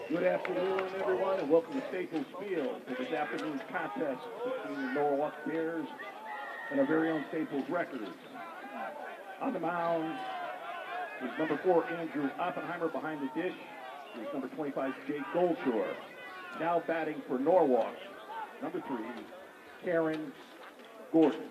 Good afternoon, everyone, and welcome to Staples Field for this afternoon's contest between the Norwalk Bears and our very own Staples Records. On the mound is number 4, Andrew Oppenheimer. Behind the dish is number 25, Jake Goldshore. Now batting for Norwalk, number 3, Karen Gordon.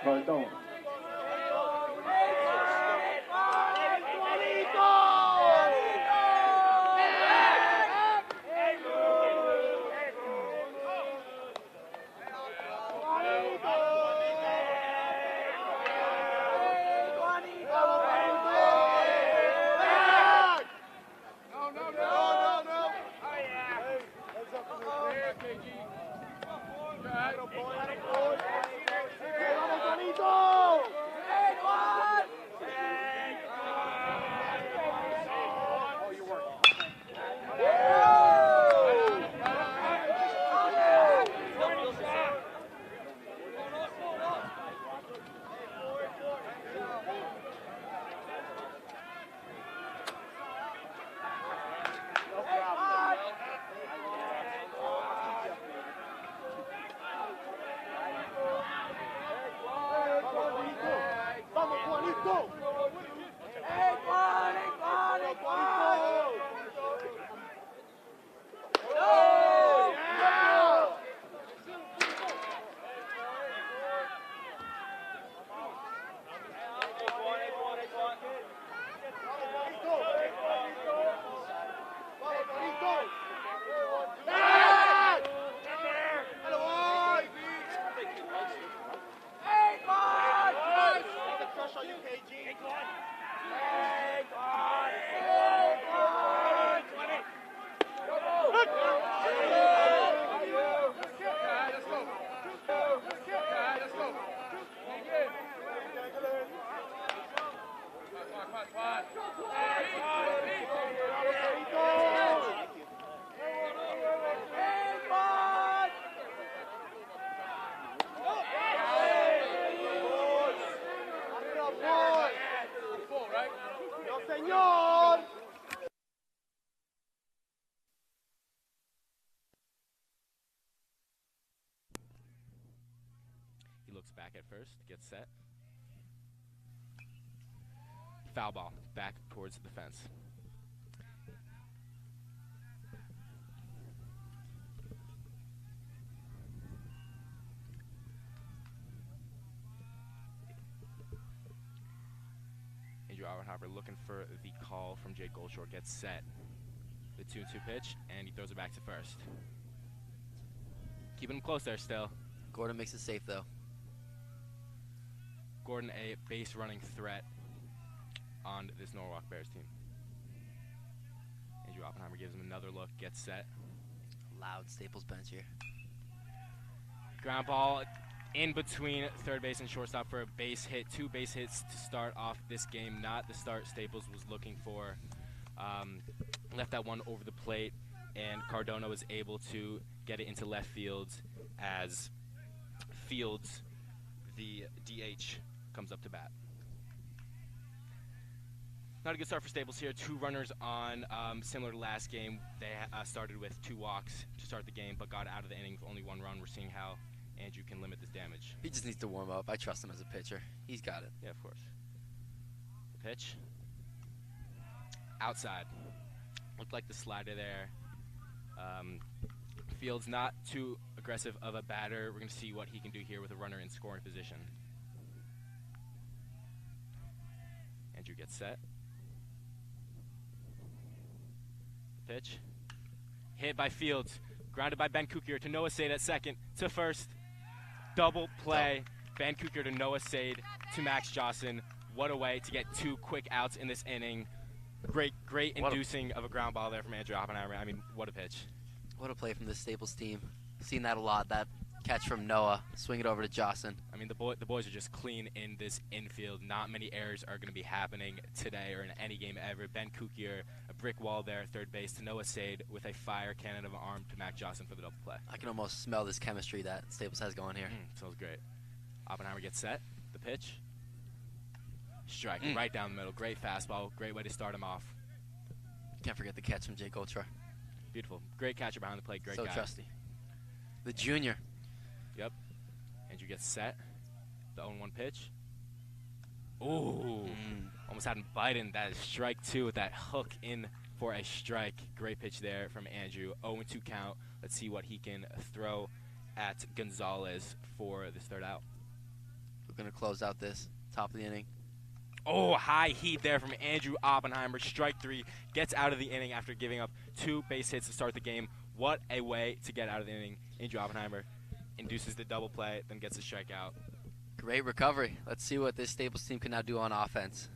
Cardona. Back at first, gets set. Foul ball, back towards the fence. Andrew Oppenheimer looking for the call from Jake Goldshore, gets set. The 2-2 pitch, and he throws it back to first. Keeping him close there still. Gordon makes it safe though. Gordon, a base running threat on this Norwalk Bears team. Andrew Oppenheimer gives him another look, gets set. Loud Staples bench here. Ground ball in between third base and shortstop for a base hit. 2 base hits to start off this game. Not the start Staples was looking for. Left that one over the plate, and Cardona was able to get it into left field as Fields, the DH, comes up to bat. Not a good start for Staples here. 2 runners on, similar to last game. They started with 2 walks to start the game, but got out of the inning with only 1 run. We're seeing how Andrew can limit this damage. He just needs to warm up. I trust him as a pitcher. He's got it. Yeah, of course. The pitch. Outside. Looked like the slider there. Fields not too aggressive of a batter. We're going to see what he can do here with a runner in scoring position. Andrew gets set. Pitch. Hit by Fields. Grounded by Ben Kukier to Noah Sade at second. To first. Double play. Ben Kukier to Noah Sade to Max Johnson. What a way to get 2 quick outs in this inning. Great What a- inducing of a ground ball there from Andrew Oppenheimer. I mean, what a pitch. What a play from this Staples team. Seen that a lot. That catch from Noah. Swing it over to Jocelyn. I mean, the boys are just clean in this infield. Not many errors are going to be happening today or in any game ever. Ben Kukier, a brick wall there, third base to Noah Sade with a fire cannon of an arm to Mac Jocelyn for the double play. I can almost smell this chemistry that Staples has going here. Smells great. Oppenheimer gets set. The pitch. Strike right down the middle. Great fastball. Great way to start him off. Can't forget the catch from Jake Ultra. Beautiful. Great catcher behind the plate. Great So guy. trusty. The junior. Yep. Andrew gets set. The 0-1 pitch. Ooh. Almost had him biting. That is strike two with that hook in for a strike. Great pitch there from Andrew. 0-2 count. Let's see what he can throw at Gonzalez for this third out. We're going to close out this top of the inning. Oh, high heat there from Andrew Oppenheimer. Strike three. Gets out of the inning after giving up 2 base hits to start the game. What a way to get out of the inning. Andrew Oppenheimer induces the double play, then gets a strikeout. Great recovery. Let's see what this Staples team can now do on offense.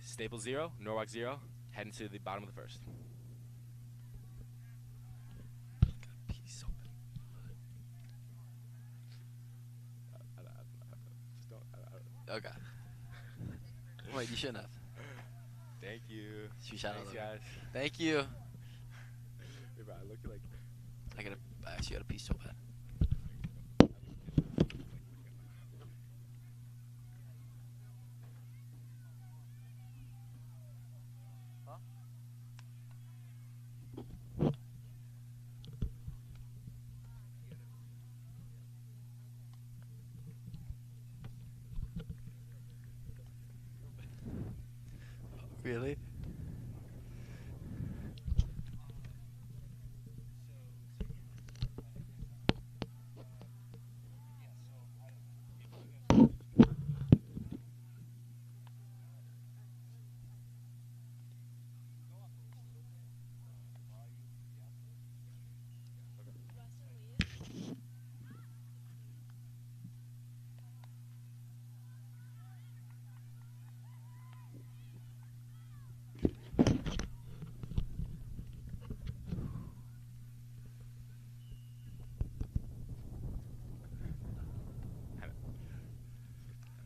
Staples 0, Norwalk 0, heading to the bottom of the first. Okay. Wait, you shouldn't have. Thank you. Shoot shout out. Thanks, guys. Thank you. Hey, bro, I look like... I actually got a piece so bad. Really?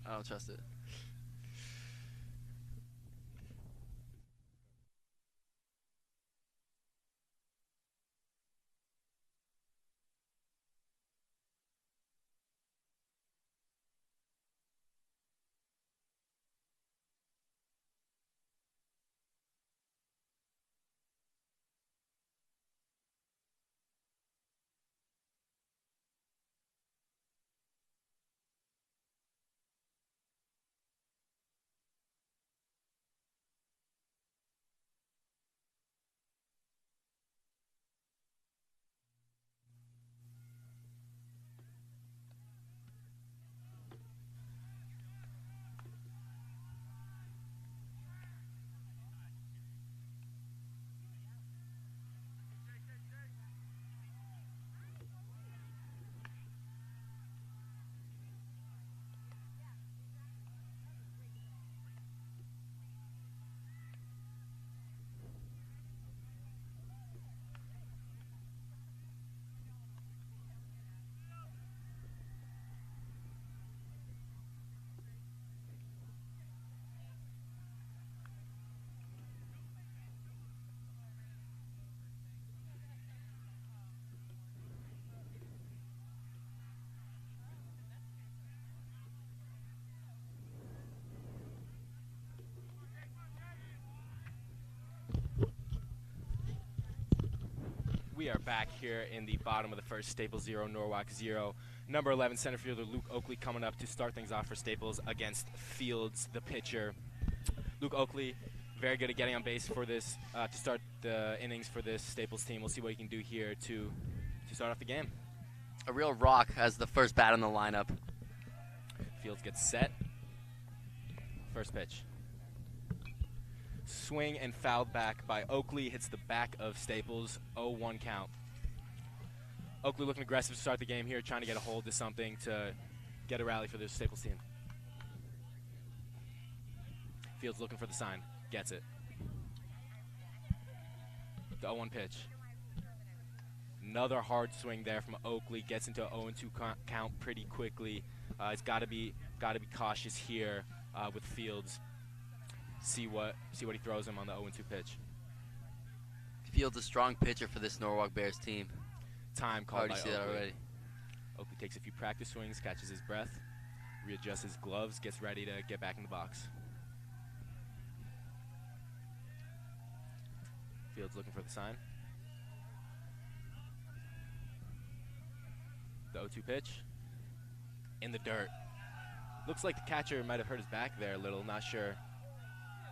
I don't trust it. We are back here in the bottom of the first. Staples 0, Norwalk 0. Number 11 center fielder Luke Oakley coming up to start things off for Staples against Fields, the pitcher. Luke Oakley, very good at getting on base for this to start the innings for this Staples team. We'll see what he can do here to start off the game. A real rock has the first bat in the lineup. Fields gets set. First pitch. Swing and fouled back by Oakley. Hits the back of Staples. 0-1 count. Oakley looking aggressive to start the game here, trying to get a hold of something to get a rally for the Staples team. Fields looking for the sign. gets it. The 0-1 pitch. Another hard swing there from Oakley. Gets into an 0-2 count pretty quickly. It's got to be cautious here with Fields. See what he throws him on the 0-2 pitch. Fields a strong pitcher for this Norwalk Bears team. Time called by Already see Oakley. that already. Oakley takes a few practice swings, catches his breath, readjusts his gloves, gets ready to get back in the box. Fields looking for the sign. The 0-2 pitch. In the dirt. Looks like the catcher might have hurt his back there a little. Not sure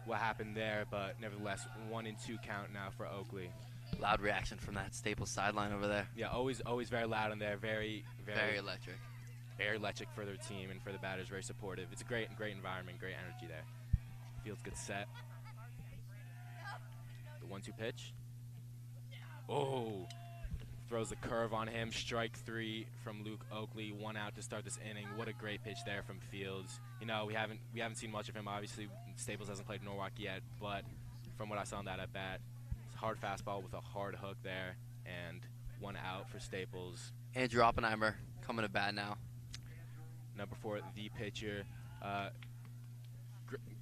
what happened there, but nevertheless, 1-2 count now for Oakley. Loud reaction from that Staples sideline over there. Yeah, always very loud in there. Very electric. Very electric for their team and for the batters. Very supportive. It's a great environment, great energy there. Fields gets set. The 1-2 pitch. Oh, throws the curve on him. Strike 3 from Luke Oakley. 1 out to start this inning. What a great pitch there from Fields. You know, we haven't seen much of him. Obviously, Staples hasn't played Norwalk yet, but from what I saw on that at bat, it's a hard fastball with a hard hook there, and 1 out for Staples. Andrew Oppenheimer coming to bat now. Number 4, the pitcher.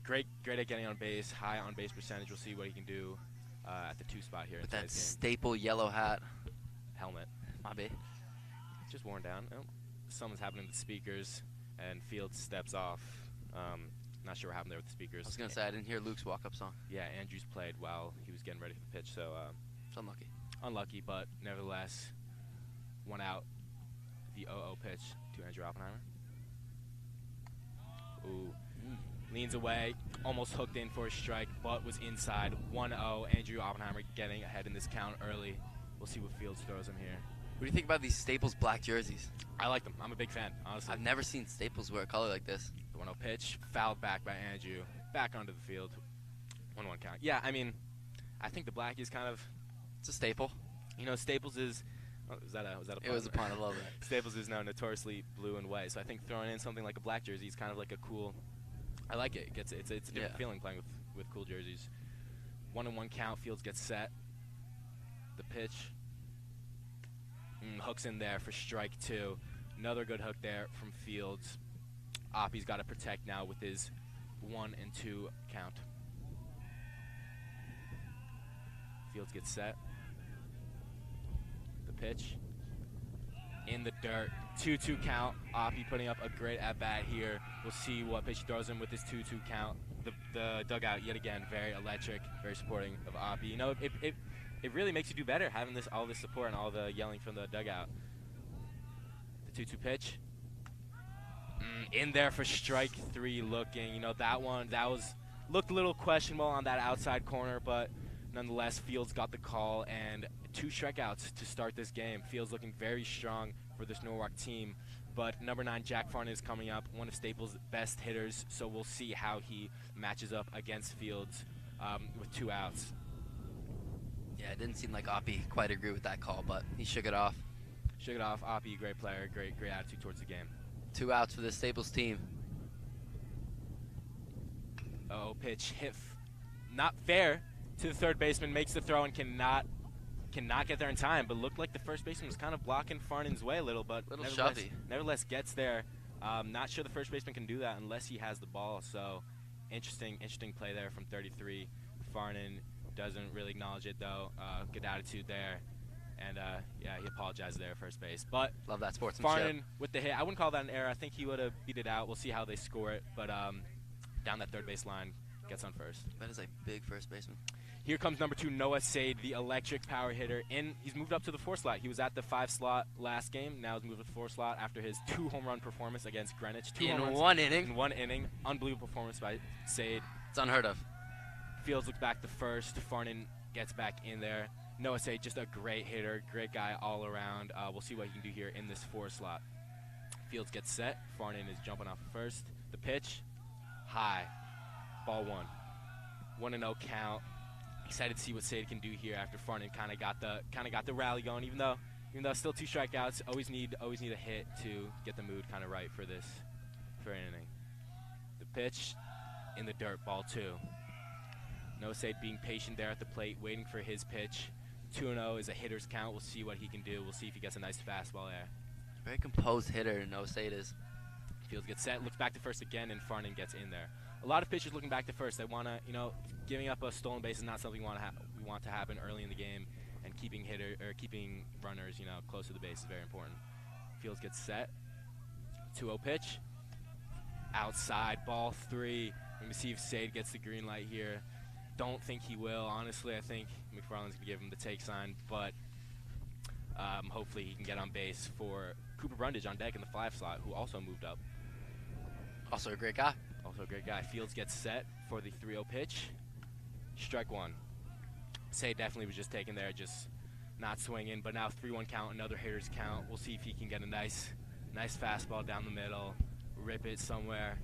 Great at getting on base. High on base percentage. We'll see what he can do at the 2 spot here. With that staple yellow hat. Helmet. Maybe. Just worn down. Oh, something's happening to the speakers, and Fields steps off. Not sure what happened there with the speakers. I was going to say, I didn't hear Luke's walk-up song. Yeah, Andrews played while he was getting ready for the pitch, so it's unlucky. Unlucky, but nevertheless, 1 out. The 0-0 pitch to Andrew Oppenheimer. Ooh. Leans away, almost hooked in for a strike, but was inside. 1-0. Andrew Oppenheimer getting ahead in this count early. We'll see what Fields throws him here. What do you think about these Staples black jerseys? I like them. I'm a big fan, honestly. I've never seen Staples wear a color like this. The 1-0 pitch, fouled back by Andrew. Back onto the field. 1-1 count. Yeah, I mean, I think the black is kind of... It's a staple. You know, Staples is... Oh, was that a pun? It was a pun. I love that. Staples is now notoriously blue and white, so I think throwing in something like a black jersey is kind of like a cool... I like it. It's a different feeling playing with cool jerseys. 1-1 count. Fields gets set. The pitch. Hooks in there for strike 2. Another good hook there from Fields. Oppie's got to protect now with his 1-2 count. Fields gets set. The pitch. In the dirt. 2-2 count. Oppie putting up a great at-bat here. We'll see what pitch he throws him with this 2-2 count. The dugout, yet again, very electric, very supporting of Oppie. You know, it really makes you do better having all this support and all the yelling from the dugout. The 2-2 pitch. In there for strike 3 looking. You know, that looked a little questionable on that outside corner, but nonetheless, Fields got the call and 2 strikeouts to start this game. Fields looking very strong for this Norwalk team, but number 9, Jack Farnan, is coming up, one of Staples' best hitters, so we'll see how he matches up against Fields with 2 outs. Yeah, it didn't seem like Oppie quite agree with that call, but he shook it off. Shook it off. Oppie, great player, great attitude towards the game. 2 outs for the Staples team. Oh, pitch hit, not fair to the third baseman, makes the throw and cannot get there in time, but looked like the first baseman was kind of blocking Farnan's way a little, but nevertheless gets there. Not sure the first baseman can do that unless he has the ball, so interesting play there from 33. Farnan doesn't really acknowledge it, though. Good attitude there. And, yeah, he apologized there at first base. But love that sportsmanship. Farnan with the hit. I wouldn't call that an error. I think he would have beat it out. We'll see how they score it. But down that third base line, gets on first. That is a big first baseman. Here comes number 2, Noah Sade, the electric power hitter. He's moved up to the 4 slot. He was at the 5 slot last game. Now he's moved to the 4 slot after his 2 home run performance against Greenwich. In 1 inning? In 1 inning. Unbelievable performance by Sade. It's unheard of. Fields looks back to first. Farnan gets back in there. Noah Sade, just a great hitter, great guy all around. We'll see what he can do here in this 4 slot. Fields gets set. Farnan is jumping off first. The pitch, high. Ball 1. 1-0 count. Excited to see what Sade can do here after Farnan kind of got the rally going. Even though still 2 strikeouts, always need a hit to get the mood kind of right for an inning. The pitch in the dirt, ball 2. Noah Sade being patient there at the plate, waiting for his pitch. 2-0 is a hitter's count. We'll see what he can do. We'll see if he gets a nice fastball there. Very composed hitter, Noah Sade is. Fields gets set, looks back to first again, and Farnan gets in there. A lot of pitchers looking back to first. They want to, giving up a stolen base is not something we want to happen early in the game, and keeping runners, close to the base is very important. Fields gets set. 2-0 pitch. Outside, ball 3. Let me see if Sade gets the green light here. Don't think he will. Honestly, I think McFarland's going to give him the take sign, but hopefully he can get on base for Cooper Brundage on deck in the 5 slot, who also moved up. Also a great guy. Also a great guy. Fields gets set for the 3-0 pitch. Strike 1. Sade definitely was just taken there, just not swinging, but now 3-1 count, another hitter's count. We'll see if he can get a nice fastball down the middle, rip it somewhere,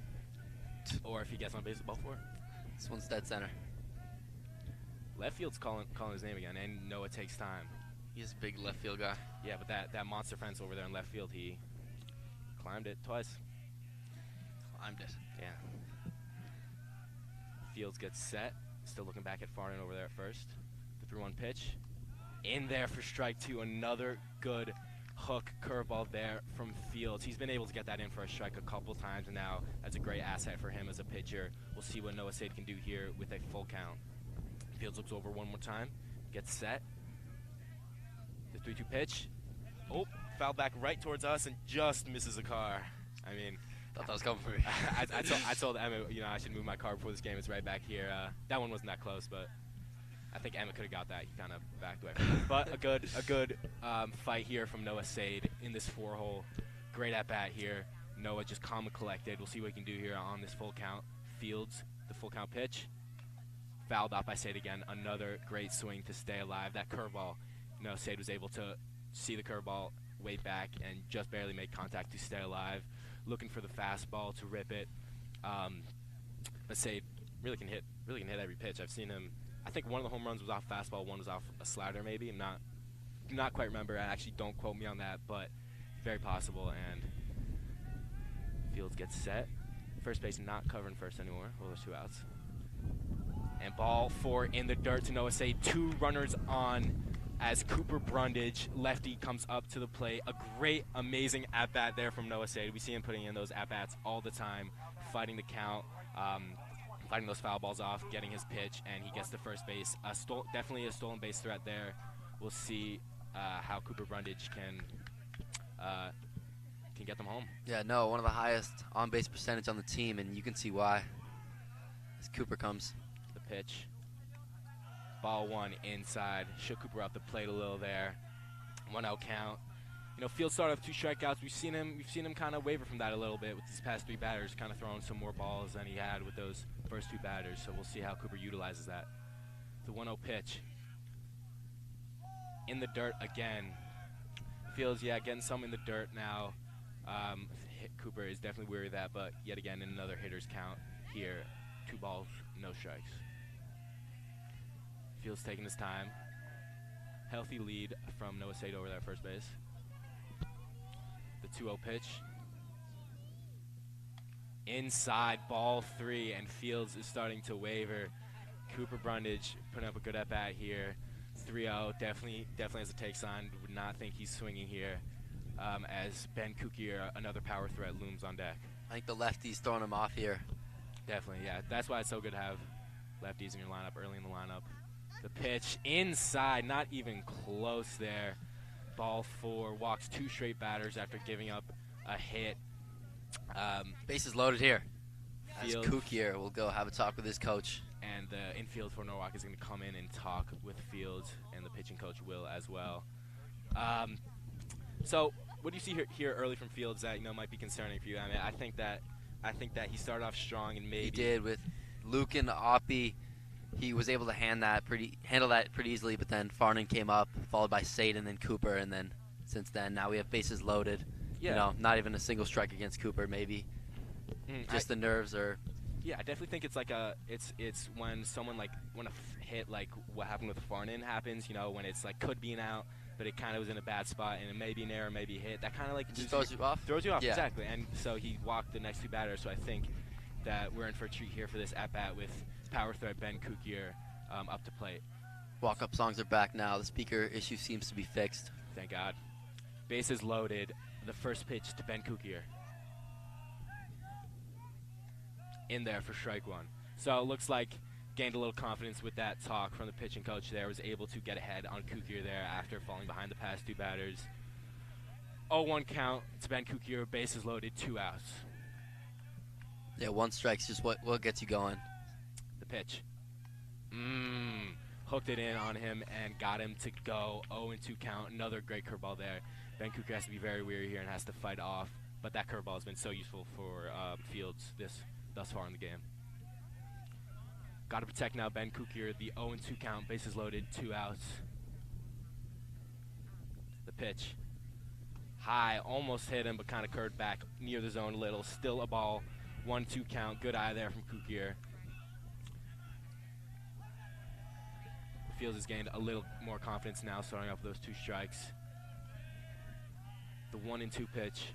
or if he gets on base with ball 4. This one's dead center. Left field's calling his name again, and Noah takes time. He's a big left field guy. Yeah, but that monster fence over there in left field, he climbed it twice. Climbed it. Yeah. Fields gets set. Still looking back at Farnan over there at first. The 3-1 pitch. In there for strike 2. Another good hook curveball there from Fields. He's been able to get that in for a strike a couple times, and now that's a great asset for him as a pitcher. We'll see what Noah Sade can do here with a full count. Fields looks over one more time. Gets set. The 3-2 pitch. Oh, foul back right towards us and just misses a car. I mean, thought that was coming for me. I told Emmett, I should move my car before this game. It's right back here. That one wasn't that close, but I think Emmett could have got that. He kind of backed away from it. But a good fight here from Noah Sade in this 4-hole. Great at bat here. Noah just calm and collected. We'll see what he can do here on this full count. Fields, the full count pitch. Fouled out by Sade again. Another great swing to stay alive. That curveball, Sade was able to see the curveball way back and just barely make contact to stay alive. Looking for the fastball to rip it. But Sade really can hit every pitch. I've seen him. I think one of the home runs was off fastball, one was off a slider maybe. I'm not quite remember. Actually, don't quote me on that, but very possible. And Fields gets set. First base not covering first anymore. Well, there's 2 outs. And ball 4 in the dirt to Noah Sade. 2 runners on as Cooper Brundage, lefty, comes up to the plate. A great, amazing at-bat there from Noah Sade. We see him putting in those at-bats all the time, fighting the count, fighting those foul balls off, getting his pitch, and he gets to first base. Definitely a stolen base threat there. We'll see how Cooper Brundage can get them home. Yeah, no, one of the highest on-base percentage on the team, and you can see why as Cooper comes. The pitch. Ball 1 inside. Shook Cooper off the plate a little there. 1-0 count. Fields started off 2 strikeouts. We've seen him kind of waver from that a little bit with these past 3 batters, kind of throwing some more balls than he had with those first 2 batters. So we'll see how Cooper utilizes that. The 1-0 pitch. In the dirt again. Fields, getting some in the dirt now. Cooper is definitely weary of that, but yet again in another hitter's count here. 2 balls, no strikes. Fields taking his time. Healthy lead from Noah Sade over there at first base. The 2-0 pitch. Inside, ball 3, and Fields is starting to waver. Cooper Brundage putting up a good at-bat here. 3-0, definitely has a take sign. Would not think he's swinging here as Ben Kukier, another power threat, looms on deck. I think the lefty's throwing him off here. Definitely, yeah. That's why it's so good to have lefties in your lineup, early in the lineup. The pitch inside, not even close there. Ball 4, walks 2 straight batters after giving up a hit. Bases loaded here. As Field. Kukier will go have a talk with his coach. And the infield for Norwalk is going to come in and talk with Fields, and the pitching coach will as well. So what do you see here early from Fields that might be concerning for you? I mean, I think that he started off strong and maybe He did with Luke and Oppie. He was able to handle that pretty easily, but then Farnan came up, followed by Sade and then Cooper, and then since then now we have bases loaded. Yeah. Not even a single strike against Cooper, maybe. Just the nerves are. Yeah, I definitely think it's like it's when someone when a hit like what happened with Farnan happens, when it's could be an out, but it kind of was in a bad spot and it may be an error, maybe a hit. That kind of Just throws you off. Throws you off, yeah. Exactly. And so he walked the next 2 batters. So I think that we're in for a treat here for this at bat with power threat Ben Kukier up to plate. Walk-up songs are back now. The speaker issue seems to be fixed. Thank God. Bases loaded. The first pitch to Ben Kukier. In there for strike one. So it looks like gained a little confidence with that talk from the pitching coach there. Was able to get ahead on Kukier there after falling behind the past 2 batters. 0-1 count to Ben Kukier. Bases loaded, 2 outs. Yeah, 1 strike's just what gets you going. The pitch. Hooked it in on him and got him to go. 0-2 count. Another great curveball there. Ben Kukier has to be very weary here and has to fight off. But that curveball has been so useful for Fields thus far in the game. Got to protect now Ben Kukier. The 0-2 count. Bases loaded. 2 outs. The pitch. High. Almost hit him, but kind of curved back near the zone a little. Still a ball. 1-2 count. Good eye there from Kukier. Fields has gained a little more confidence now, starting off with those 2 strikes. The 1-2 pitch.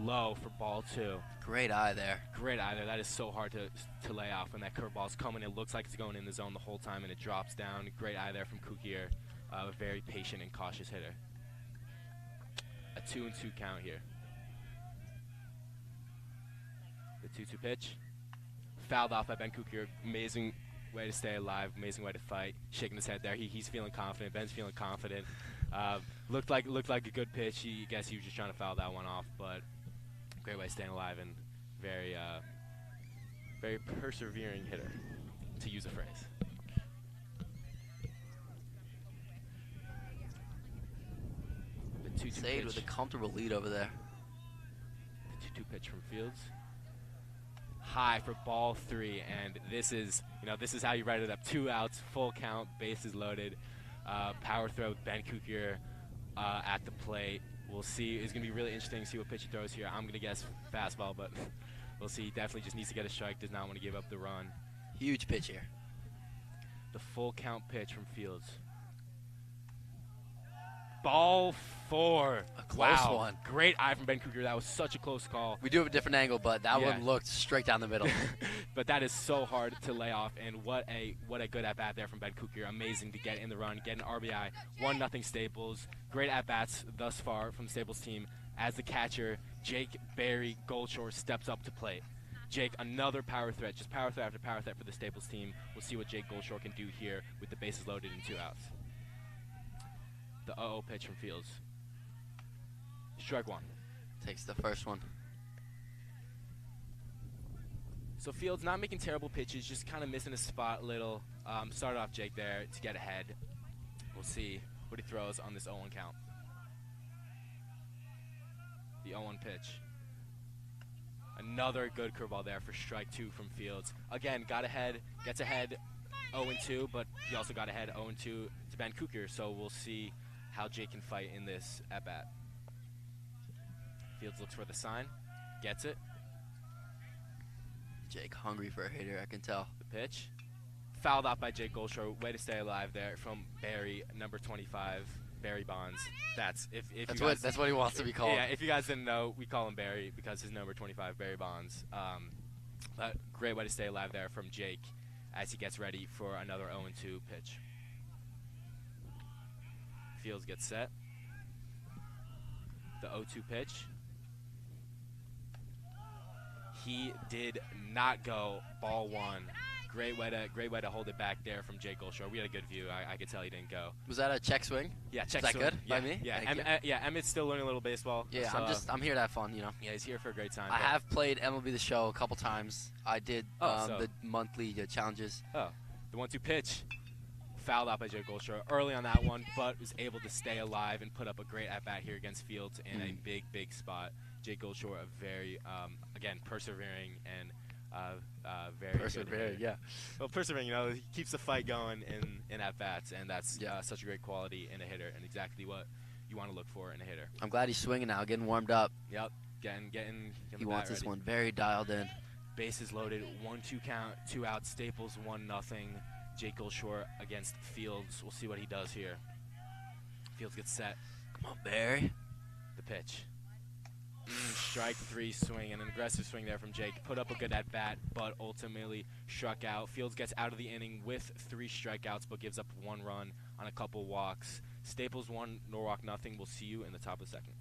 Low for ball 2. Great eye there. Great eye there. That is so hard to lay off when that curveball's coming. It looks like it's going in the zone the whole time, and it drops down. Great eye there from Kukier. A very patient and cautious hitter. A 2-2 count here. The 2-2 pitch. Fouled off by Ben Kukier. Amazing way to stay alive. Amazing way to fight. Shaking his head there. He's feeling confident. Ben's feeling confident. Looked like a good pitch. I guess he was just trying to foul that one off, but great way of staying alive and very persevering hitter, to use a phrase. The 2-2 Sade pitch. with a comfortable lead over there. The 2-2 pitch from Fields. High for ball 3, and this is how you write it up. 2 outs, full count, bases loaded. Power throw with Ben Kukier at the plate. We'll see. It's going to be really interesting to see what pitch he throws here. I'm going to guess fastball, but we'll see. He definitely just needs to get a strike. Does not want to give up the run. Huge pitch here. The full count pitch from Fields. Ball 4. A close Wow. one. Great eye from Ben Kukier. That was such a close call. We do have a different angle, but that Yeah. one looked straight down the middle. But that is so hard to lay off, and what a good at-bat there from Ben Kukier. Amazing to get in the run, get an RBI. 1-0 Staples. Great at-bats thus far from the Staples team as the catcher, Jake Barry Goldshore, steps up to plate. Jake, another power threat, just power threat after power threat for the Staples team. We'll see what Jake Goldshore can do here with the bases loaded and 2 outs. The 0-0 pitch from Fields. Strike 1. Takes the first one. So Fields not making terrible pitches, just kind of missing a spot a little. Started off Jake there to get ahead. We'll see what he throws on this 0-1 count. The 0-1 pitch. Another good curveball there for strike 2 from Fields. Again, got ahead, gets ahead 0-2, but he also got ahead 0-2 to Ben Kukier, so we'll see how Jake can fight in this at-bat. Fields looks for the sign, gets it. Jake hungry for a hitter, I can tell. The pitch. Fouled off by Jake Goldshore. Way to stay alive there from Barry, number 25, Barry Bonds. That's what he wants to be called. Yeah, if you guys didn't know, we call him Barry because his number 25, Barry Bonds. But great way to stay alive there from Jake as he gets ready for another 0-2 pitch. Fields gets set. The 0-2 pitch. He did not go. Ball 1. Great way to hold it back there from Jake Goldshore. We had a good view. I could tell he didn't go. Was that a check swing? Yeah, check Is that swing. good Yeah, by me? yeah. Emmett's still learning a little baseball. Yeah, so, I'm here to have fun, you know. Yeah, he's here for a great time. I have played MLB The Show a couple times. I did so- the monthly challenges. Oh, the 1-2 pitch. Fouled out by Jake Goldshore early on that one, but was able to stay alive and put up a great at-bat here against Fields in a big spot. Jake Goldshore, a very, again, persevering and very Persevering, good yeah. Well, persevering, he keeps the fight going in at-bats, and that's such a great quality in a hitter and exactly what you want to look for in a hitter. I'm glad he's swinging now, getting warmed up. Yep, getting He wants this one very dialed in. Bases loaded, 1-2 count, 2 outs, Staples 1-0. Jake Goldshore against Fields. We'll see what he does here. Fields gets set. Come on, Barry. The pitch. Strike 3 swing, an aggressive swing there from Jake. Put up a good at-bat, but ultimately struck out. Fields gets out of the inning with 3 strikeouts, but gives up 1 run on a couple walks. Staples 1, Norwalk nothing. We'll see you in the top of the second.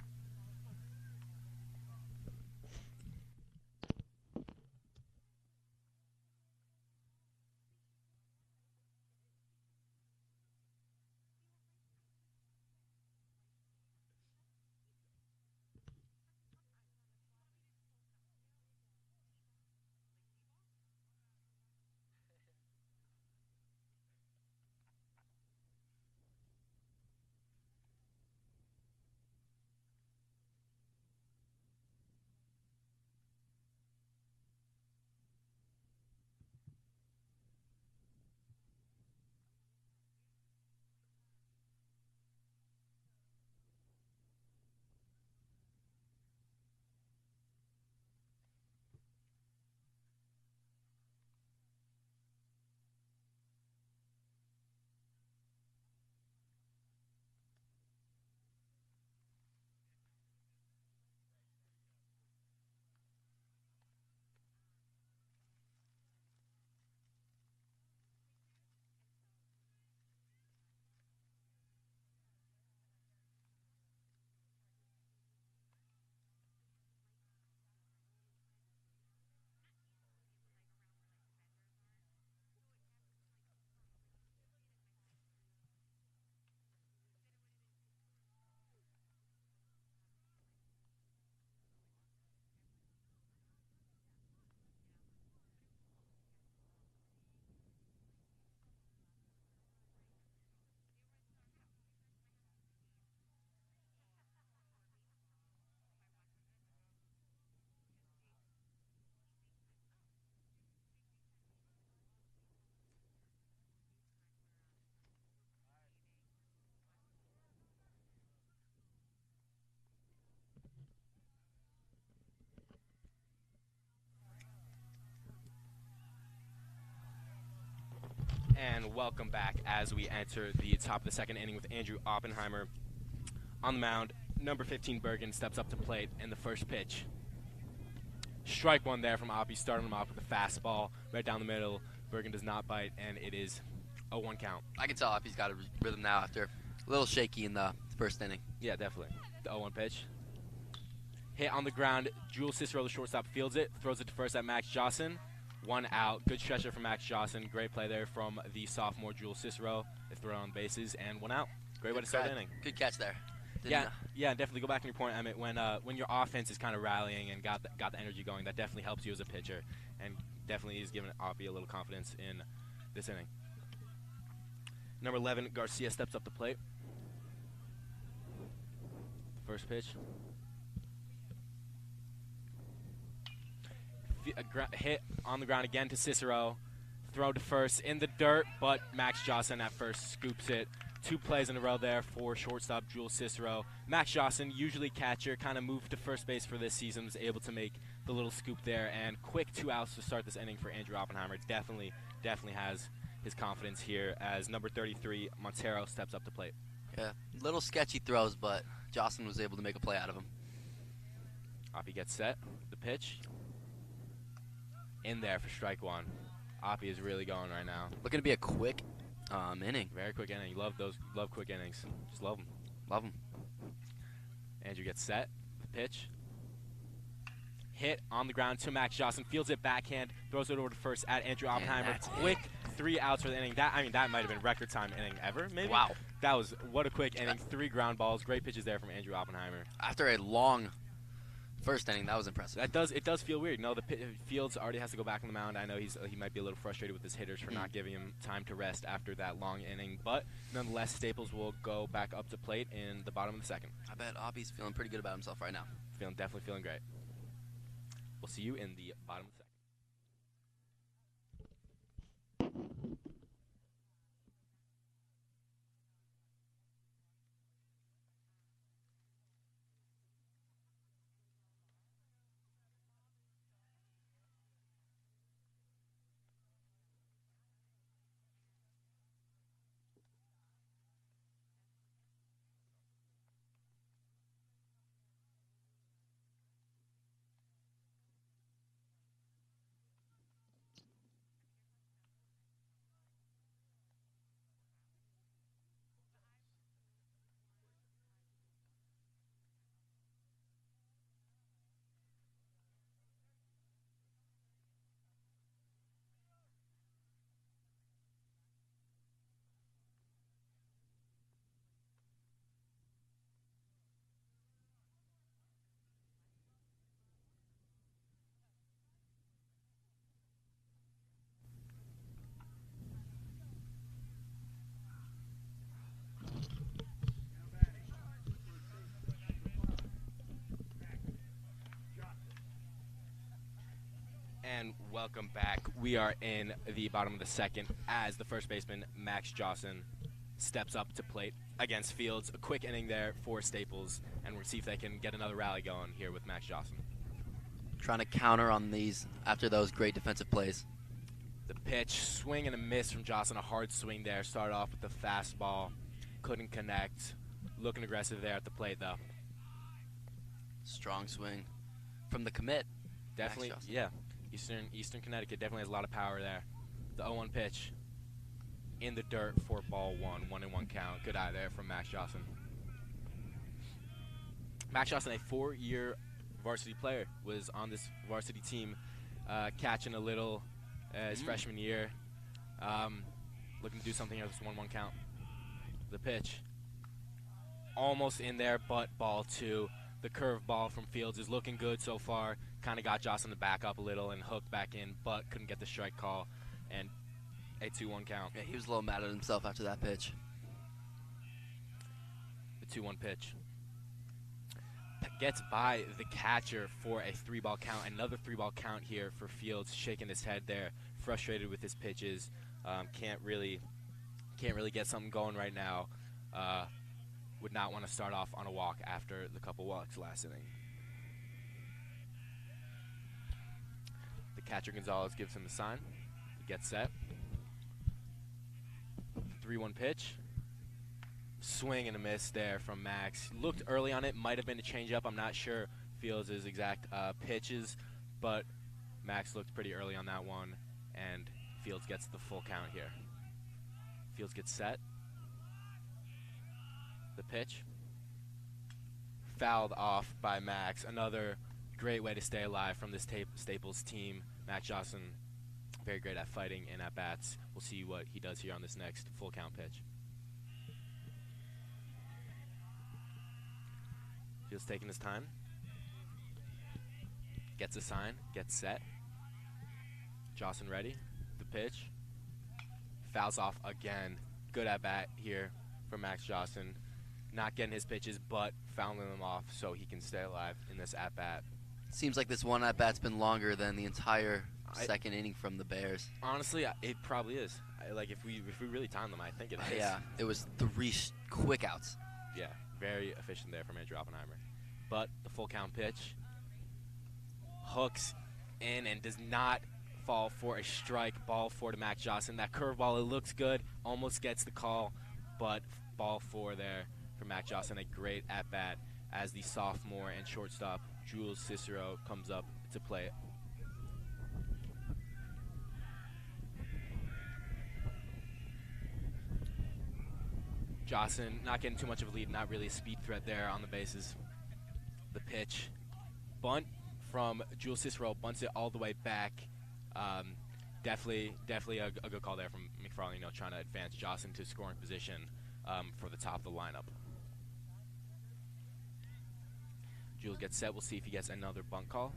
And welcome back as we enter the top of the second inning with Andrew Oppenheimer on the mound. Number 15, Bergen, steps up to plate in the first pitch. Strike 1 there from Oppie, starting him off with a fastball right down the middle. Bergen does not bite, and it is a 1 count. I can tell Oppie's got a rhythm now after a little shaky in the first inning. Yeah, definitely. The 0-1 pitch. Hit on the ground. Jules Cicero, the shortstop, fields it, throws it to first at Max Johnson. 1 out. Good stretcher from Max Johnson. Great play there from the sophomore Jules Cicero. They throw it on bases, and 1 out. Great way to start the inning. Good catch there. Yeah, definitely go back on your point, Emmett. When your offense is kind of rallying and got the energy going, that definitely helps you as a pitcher, and definitely is giving Oppie a little confidence in this inning. Number 11, Garcia steps up the plate. First pitch. Hit on the ground again to Cicero. Throw to first in the dirt, but Max Johnson at first scoops it. 2 plays in a row there for shortstop Jules Cicero. Max Johnson, usually catcher, kind of moved to first base for this season, was able to make the little scoop there, and quick 2 outs to start this inning for Andrew Oppenheimer. Definitely has his confidence here as number 33, Montero, steps up to plate. Yeah, little sketchy throws, but Johnson was able to make a play out of him. Oppie gets set. The pitch. In there for strike 1. Oppie is really going right now. Looking to be a quick inning. Very quick inning. You love quick innings. Just love them. Love them. Andrew gets set. The pitch. Hit on the ground to Max Johnson. Fields it backhand. Throws it over to first at Andrew Oppenheimer. Quick 3 outs for the inning. That might have been record time inning ever, maybe. Wow. That was what a quick inning. 3 ground balls. Great pitches there from Andrew Oppenheimer. After a long first inning, that was impressive. It does feel weird. No, Fields already has to go back on the mound. I know he might be a little frustrated with his hitters for not giving him time to rest after that long inning, but nonetheless, Staples will go back up to plate in the bottom of the second. I bet Oppie's feeling pretty good about himself right now. Definitely feeling great. We'll see you in the bottom of the second. And welcome back. We are in the bottom of the second as the first baseman, Max Jossen, steps up to plate against Fields. A quick inning there for Staples, and we'll see if they can get another rally going here with Max Jossen. Trying to counter on these after those great defensive plays. The pitch, swing and a miss from Jossen. A hard swing there. Started off with the fastball. Couldn't connect. Looking aggressive there at the plate, though. Strong swing from the commit. Definitely, yeah. Eastern Connecticut definitely has a lot of power there. The 0-1 pitch in the dirt for ball 1-1 count. Good eye there from Max Jossen. Max Jossen, a 4-year varsity player, was on this varsity team, catching a little his freshman year. Looking to do something here with this 1-1 count. The pitch, almost in there, but ball 2. The curve ball from Fields is looking good so far. Kind of got Jossen to back up a little and hooked back in, but couldn't get the strike call. And a 2-1 count. Yeah, he was a little mad at himself after that pitch. The 2-1 pitch gets by the catcher for a 3-ball count. Another 3-ball count here for Fields, shaking his head there, frustrated with his pitches. Can't really get something going right now. Would not want to start off on a walk after the couple walks last inning. The catcher Gonzalez gives him a sign. He gets set. 3-1 pitch. Swing and a miss there from Max. Looked early on it, might have been a changeup. I'm not sure Fields' exact pitches, but Max looked pretty early on that one, and Fields gets the full count here. Fields gets set. The pitch. Fouled off by Max. Another great way to stay alive from this Staples team. Max Jossen, very great at fighting and at bats. We'll see what he does here on this next full count pitch. Fields taking his time. Gets a sign. Gets set. Jossen ready. The pitch. Fouls off again. Good at bat here for Max Jossen. Not getting his pitches, but fouling them off so he can stay alive in this at bat. Seems like this one at bat's been longer than the entire second inning from the Bears. Honestly, it probably is. Like if we really time them, I think it is. Yeah, it was 3 quick outs. Yeah, very efficient there from Andrew Oppenheimer. But the full count pitch hooks in and does not fall for a strike. Ball 4 to Max Jossen. That curveball, it looks good, almost gets the call, but ball 4 there for Max Jossen. A great at bat as the sophomore and shortstop Jules Cicero comes up to play it. Jossen not getting too much of a lead, not really a speed threat there on the bases. The pitch, bunt from Jules Cicero, bunts it all the way back. Definitely a good call there from McFarland, trying to advance Jossen to scoring position for the top of the lineup. Jules gets set. We'll see if he gets another bunt call.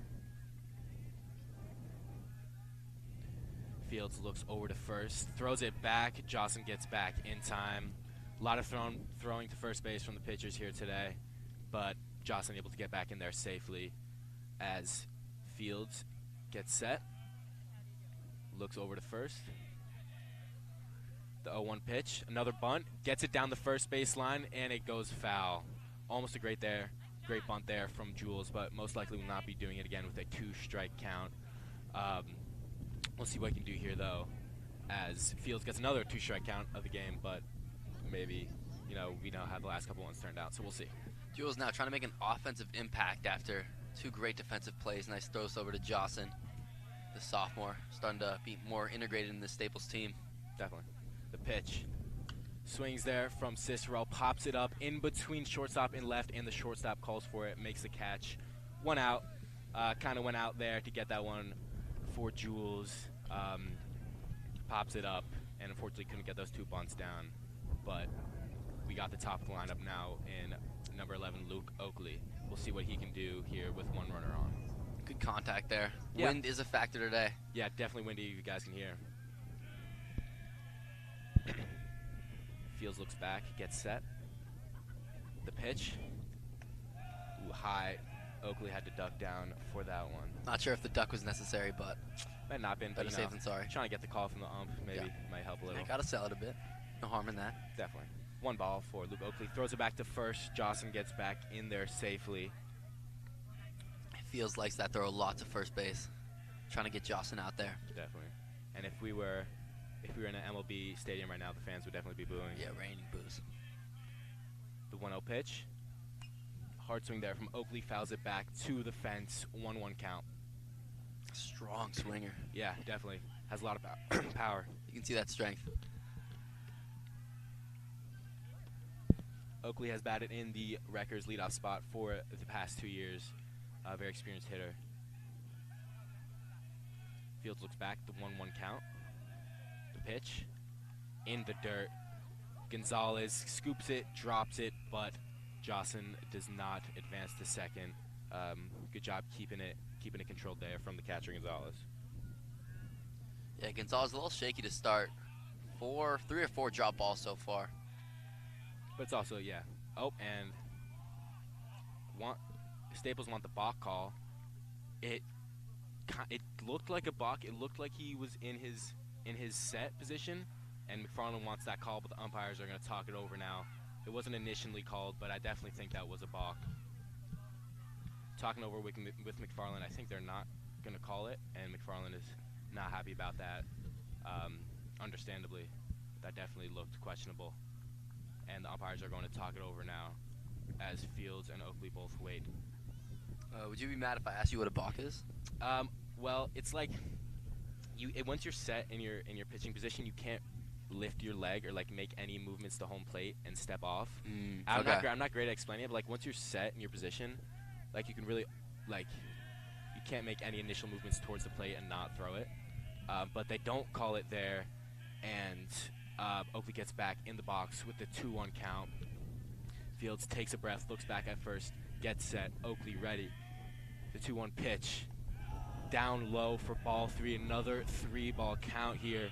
Fields looks over to first, throws it back. Jossen gets back in time. A lot of throwing to first base from the pitchers here today, but Jossen able to get back in there safely as Fields gets set. Looks over to first. The 0-1 pitch, another bunt, gets it down the first base line, and it goes foul. Almost a great bunt there from Jules, but most likely will not be doing it again with a 2-strike count. We'll see what he can do here, though, as Fields gets another 2-strike count of the game, but maybe, we know how the last couple ones turned out, so we'll see. Jules now trying to make an offensive impact after 2 great defensive plays. Nice throws over to Jossen, the sophomore, starting to be more integrated in the Staples team. Definitely. The pitch. Swings there from Cicero, pops it up in between shortstop and left, and the shortstop calls for it, makes the catch. 1 out. Kind of went out there to get that one for Jules. Pops it up, and unfortunately couldn't get those 2 bunts down. But we got the top of the lineup now in number 11, Luke Oakley. We'll see what he can do here with 1 runner on. Good contact there. Yeah. Wind is a factor today. Yeah, definitely windy, you guys can hear. Fields looks back, gets set. The pitch. Ooh, high. Oakley had to duck down for that one. Not sure if the duck was necessary, but Might not been, but Better safe than sorry. trying to get the call from the ump maybe might help a little. Yeah, gotta sell it a bit. No harm in that. Definitely. One ball for Luke Oakley. Throws it back to first. Jocelyn gets back in there safely. Feels like that throw a lot to first base. Trying to get Jocelyn out there. Definitely. And if we were in an MLB stadium right now, the fans would definitely be booing. Yeah, raining boos. The 1-0 pitch. Hard swing there from Oakley. Fouls it back to the fence. 1-1 count. Strong swinger. Yeah, definitely. Has a lot of power. You can see that strength. Oakley has batted in the Wreckers leadoff spot for the past 2 years. A very experienced hitter. Fields looks back, the 1-1 count. The pitch in the dirt. Gonzalez scoops it, drops it, but Jocelyn does not advance to second. Good job keeping it controlled there from the catcher Gonzalez. Yeah, Gonzalez a little shaky to start. 3 or 4 drop balls so far. But it's also, yeah. Oh, and Staples want the balk call. It looked like a balk. It looked like he was in his set position, and McFarland wants that call, but the umpires are going to talk it over now. It wasn't initially called, but I definitely think that was a balk. Talking over with McFarland, I think they're not going to call it, and McFarland is not happy about that. Understandably, that definitely looked questionable. And the umpires are going to talk it over now as Fields and Oakley both wait. Would you be mad if I asked you what a balk is? Well, it's like once you're set in your pitching position, you can't lift your leg or like make any movements to home plate and step off. I'm not great at explaining it, but like once you're set in your position, like you can really you can't make any initial movements towards the plate and not throw it. But they don't call it there, and Oakley gets back in the box with the 2-1 count. Fields takes a breath, looks back at first, gets set. Oakley ready. The 2-1 pitch. Down low for ball 3. Another 3-ball count here.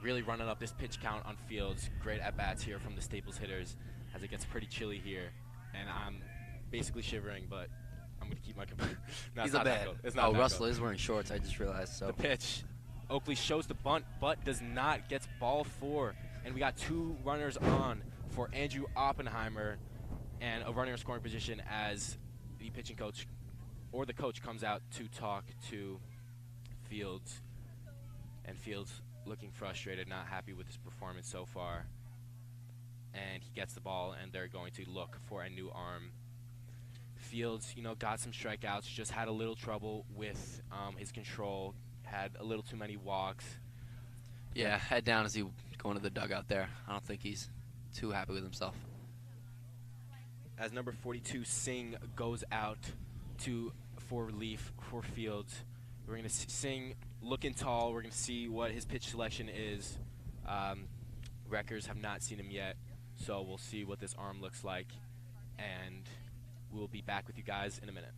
Really running up this pitch count on Fields. Great at-bats here from the Staples hitters as it gets pretty chilly here. And I'm basically shivering, but I'm going to keep my composure. No, He's a bad. Oh, Russell is wearing shorts, I just realized. So the pitch. Oakley shows the bunt, but does not. Gets ball 4. And we got 2 runners on for Andrew Oppenheimer and a runner in scoring position as the pitching coach or the coach comes out to talk to Fields. And Fields looking frustrated, not happy with his performance so far. And he gets the ball, and they're going to look for a new arm. Fields, got some strikeouts, just had a little trouble with his control, had a little too many walks. Yeah, head down as he going to the dugout there. I don't think he's too happy with himself. As number 42, Singh, goes out for relief for Fields. We're going to Singh looking tall. We're going to see what his pitch selection is. Wreckers have not seen him yet, so we'll see what this arm looks like. And we'll be back with you guys in a minute.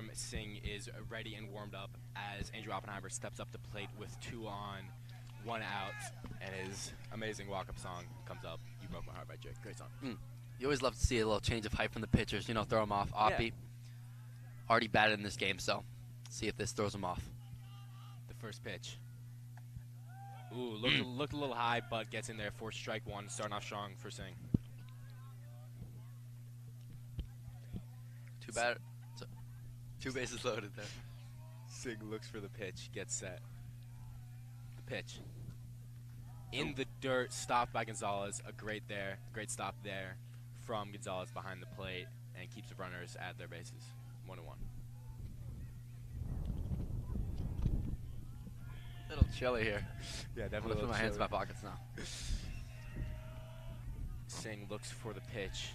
form. Singh is ready and warmed up as Andrew Oppenheimer steps up to plate with 2 on, 1 out, and his amazing walk-up song comes up. You Broke My Heart by Jake. Great song. You always love to see a little change of height from the pitchers, throw them off. Oppie already batted in this game, so see if this throws him off. The first pitch. Ooh, looked a little high, but gets in there for strike 1, starting off strong for Singh. Too bad. So, 2 bases loaded there. Singh looks for the pitch, gets set. The pitch. In the dirt, stopped by Gonzalez. A great stop there from Gonzalez behind the plate, and keeps the runners at their bases. 1-1. A little chilly here. Yeah, I'm definitely. gonna put my hands in my pockets now. Singh looks for the pitch,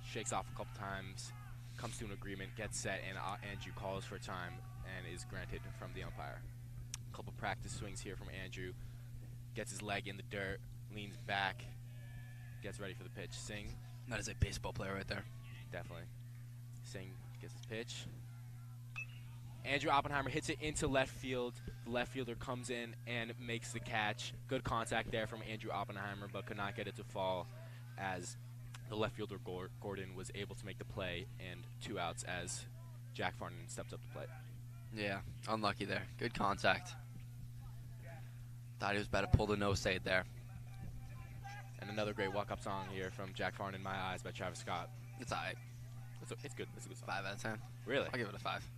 shakes off a couple times, comes to an agreement, gets set, and Andrew calls for time and is granted from the umpire. A couple practice swings here from Andrew. Gets his leg in the dirt, leans back, gets ready for the pitch. Singh. That is a baseball player right there. Definitely. Singh gets his pitch. Andrew Oppenheimer hits it into left field. The left fielder comes in and makes the catch. Good contact there from Andrew Oppenheimer, but could not get it to fall as the left fielder Gordon was able to make the play, and 2 outs as Jack Farnan steps up to plate. Yeah, unlucky there. Good contact. Thought he was about to pull the no-sade there. And another great walk-up song here from Jack Farnan, My Eyes by Travis Scott. It's alright. It's good. It's a good song. 5 out of 10. Really? I'll give it a 5.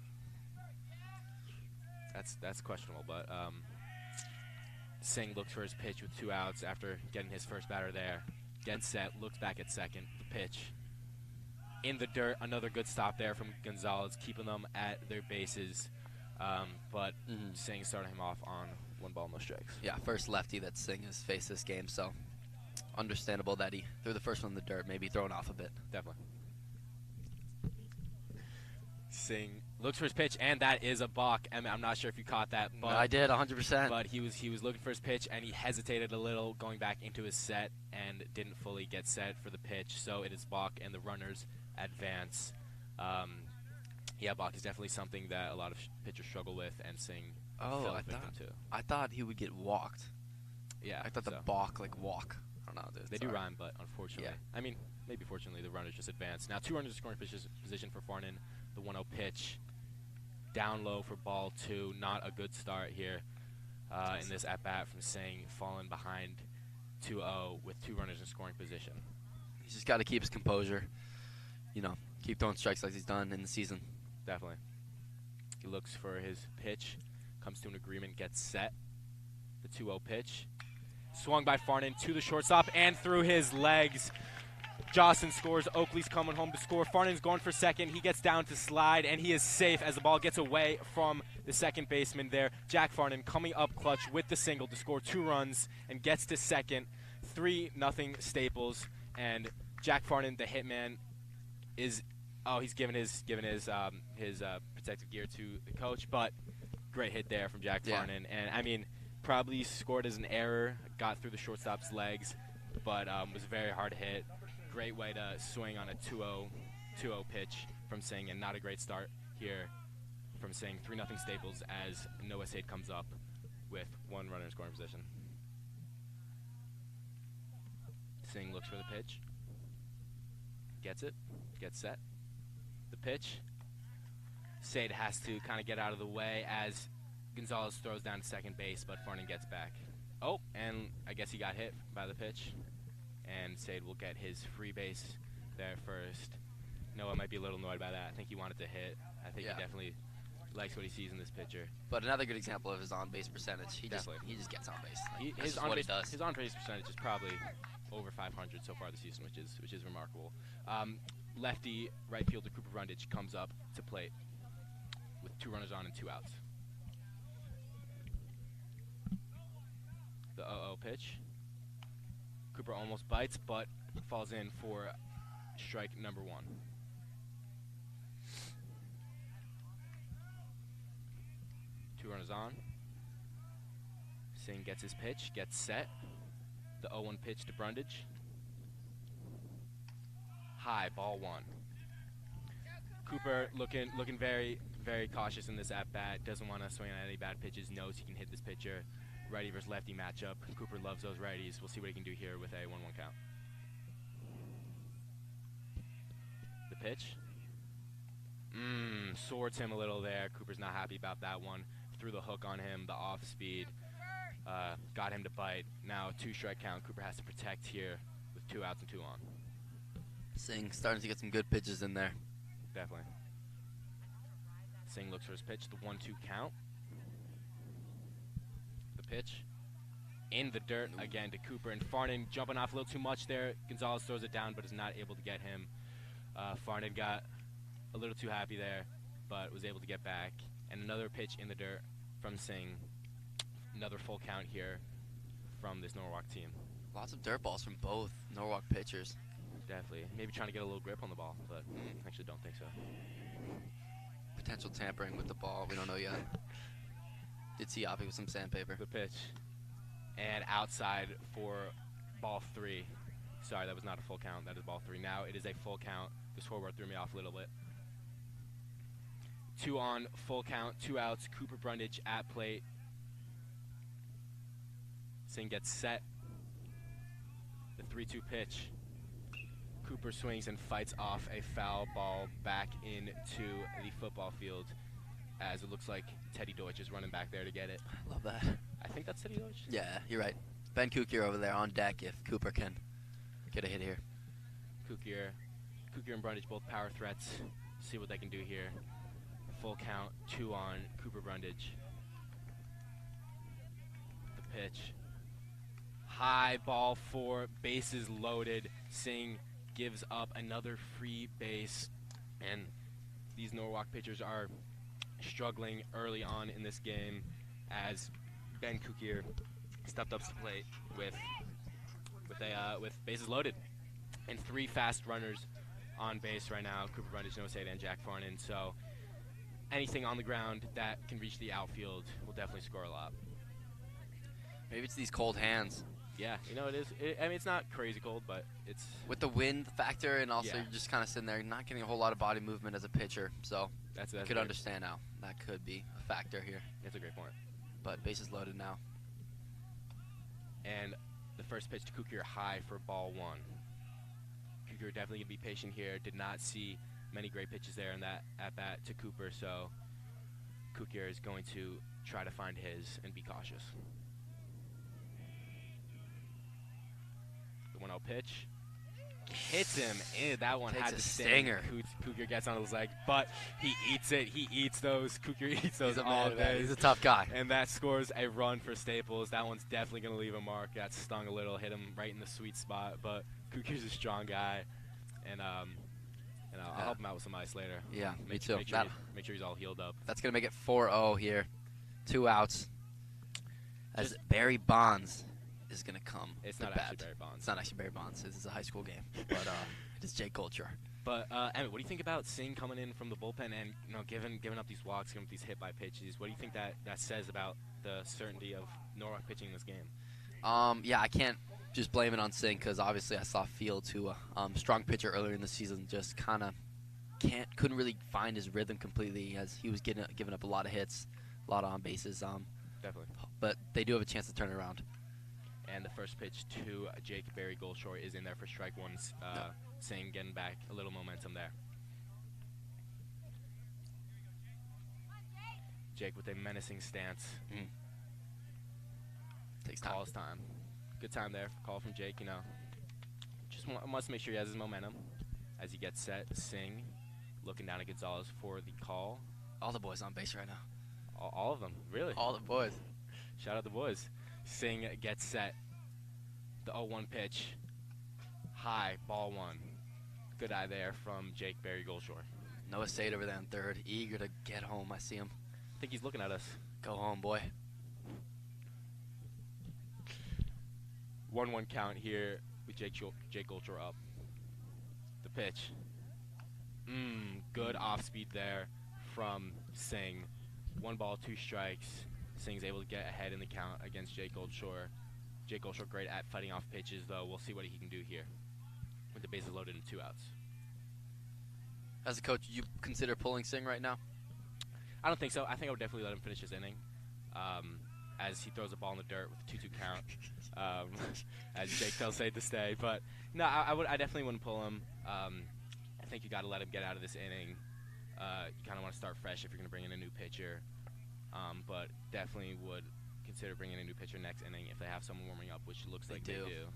That's questionable, but Singh looks for his pitch with 2 outs after getting his first batter there. Gets set, looks back at second. The pitch. In the dirt, another good stop there from Gonzalez, keeping them at their bases. But Singh started him off on 1 ball, no strikes. Yeah, first lefty that Singh has faced this game, so understandable that he threw the first one in the dirt, maybe thrown off a bit. Definitely. Singh looks for his pitch, and that is a balk. I'm not sure if you caught that, but I did, 100%. But he was looking for his pitch, and he hesitated a little, going back into his set, and didn't fully get set for the pitch. So it is balk, and the runners advance. Yeah, balk is definitely something that a lot of pitchers struggle with, and Singh fell victim to. I thought he would get walked. Yeah, I thought the balk like walk. I don't know, dude. They do rhyme, but unfortunately, I mean, maybe fortunately, the runners just advance. Now 2 runners in scoring position for Farnan. The 1-0 pitch, down low for ball 2. Not a good start here in this at bat from Singh, falling behind 2-0 with 2 runners in scoring position. He's just got to keep his composure. Keep throwing strikes like he's done in the season. Definitely. He looks for his pitch, comes to an agreement, gets set. The 2-0 pitch, swung by Farnan to the shortstop and through his legs. Jawson scores. Oakley's coming home to score. Farnan's going for second. He gets down to slide, and he is safe as the ball gets away from the second baseman there. Jack Farnan coming up clutch with the single to score 2 runs and gets to second. 3-0 Staples, and Jack Farnan, the hitman, is he's given his protective gear to the coach, but great hit there from Jack Farnan, and I mean probably scored as an error, got through the shortstop's legs, but was a very hard hit. Great way to swing on a 2-0 pitch from Singh, and not a great start here from Singh. 3-0 Staples as Noah Sade comes up with 1 runner in scoring position. Singh looks for the pitch, gets it, gets set. The pitch. Sade has to kind of get out of the way as Gonzalez throws down to second base, but Farnan gets back. Oh, and I guess he got hit by the pitch. And Sade will get his free base there first. Noah might be a little annoyed by that. I think he wanted to hit. I think he definitely likes what he sees in this pitcher. But another good example of his on-base percentage. He just gets on base. His on-base percentage is probably over 500 so far this season, which is remarkable. Lefty right fielder Cooper Brundage comes up to plate with 2 runners on and 2 outs. The 0-0 pitch. Cooper almost bites, but falls in for strike number 1. Two runners on. Singh gets his pitch, gets set. The 0-1 pitch to Brundage. High, ball 1. Cooper looking very very cautious in this at-bat. Doesn't want to swing on any bad pitches. Knows he can hit this pitcher. Righty versus lefty matchup. Cooper loves those righties. We'll see what he can do here with a 1-1 count. The pitch. Swords him a little there. Cooper's not happy about that one. Threw the hook on him, the off speed. Got him to bite. Now 2-strike count. Cooper has to protect here with 2 outs and 2 on. Singh starting to get some good pitches in there. Definitely. Singh looks for his pitch. The 1-2 count. The pitch. In the dirt again to Cooper. And Farnan jumping off a little too much there. Gonzalez throws it down but is not able to get him. Farnan got a little too happy there, but was able to get back. And another pitch in the dirt from Singh. Another full count here from this Norwalk team. Lots of dirt balls from both Norwalk pitchers. Definitely. Maybe trying to get a little grip on the ball, but actually don't think so. Potential tampering with the ball. We don't know yet. Did see Oppie with some sandpaper. The pitch. And outside for ball 3. Sorry, that was not a full count. That is ball 3. Now it is a full count. The scoreboard threw me off a little bit. 2 on, full count, 2 outs. Cooper Brundage at plate. Singh gets set. The 3-2 pitch. Cooper swings and fights off a foul ball back into the football field as it looks like Teddy Deutsch is running back there to get it. Love that. I think that's Teddy Deutsch. Yeah, you're right. Ben Kukier over there on deck if Cooper can get a hit here. Kukier and Brundage both power threats. See what they can do here. Full count, 2 on Cooper Brundage. The pitch. High ball 4, bases loaded. Singh gives up another free base, and these Norwalk pitchers are struggling early on in this game as Ben Kukier stepped up to the plate with bases loaded and 3 fast runners on base right now. Cooper Brundage, Noah Sada, and Jack Farnan. So anything on the ground that can reach the outfield will definitely score a lot. Maybe it's these cold hands. Yeah, you know, it is. I mean, it's not crazy cold, but it's... With the wind factor, and also Yeah. you're just kind of sitting there, not getting a whole lot of body movement as a pitcher. So That's could understand now. That could be a factor here. That's a great point. But bases loaded now. And the first pitch to Kukier high for ball 1. Kukier definitely going to be patient here. Did not see many great pitches there in that at-bat to Cooper, so Kukier is going to try to find his and be cautious. The 1-0 pitch. Hits him. That one Takes had a to stinger. Kukier gets on his legs, but he eats it. He eats those. Kukier eats those He's a all man, day. man. He's a tough guy. And that scores a run for Staples. That one's definitely going to leave a mark. Got stung a little, hit him right in the sweet spot. But Kukier's a strong guy, and I'll help him out with some ice later. Yeah, me Make too. sure he's all healed up. That's going to make it 4-0 here. 2 outs. As Barry Bonds is going to come. It's to not bat. actually Barry Bonds. It's not actually Barry Bonds. This is a high school game. But it is Jake Culture. But Emmett, what do you think about Singh coming in from the bullpen and giving up these walks, giving up these hit by pitches? What do you think that says about the certainty of Norwalk pitching this game? Yeah, I can't just blame it on Singh because obviously I saw Fields, who strong pitcher earlier in the season, just kind of couldn't really find his rhythm completely as he was giving up a lot of hits, a lot of on bases. Definitely. But they do have a chance to turn it around. And the first pitch to Jake Barry Goldshore is in there for strike 1. Singh getting back a little momentum there. Jake with a menacing stance. Takes time. Calls time. Good time there. Call from Jake, Just wants to make sure he has his momentum as he gets set. Singh looking down at Gonzalez for the call. All the boys on base right now. All of them, really. All the boys. Shout out the boys. Singh gets set. The 0-1 pitch. High, ball 1. Good eye there from Jake Barry Goldshore. Noah Sade over there in third, eager to get home. I see him. I think he's looking at us. Go home, boy. 1-1 count here with Jake Goldshore up. The pitch. Good off speed there from Singh. 1 ball, 2 strikes. Singh's able to get ahead in the count against Jake Goldshore. Jake Goldshore great at fighting off pitches, though. We'll see what he can do here with the bases loaded and 2 outs. As a coach, you consider pulling Singh right now? I don't think so. I think I would definitely let him finish his inning, as he throws the ball in the dirt with a 2-2 count, as Jake tells Sade to stay. But no, I definitely wouldn't pull him. I think you got to let him get out of this inning. You kind of want to start fresh if you're going to bring in a new pitcher, but definitely would consider bringing in a new pitcher next inning if they have someone warming up, which looks like they do.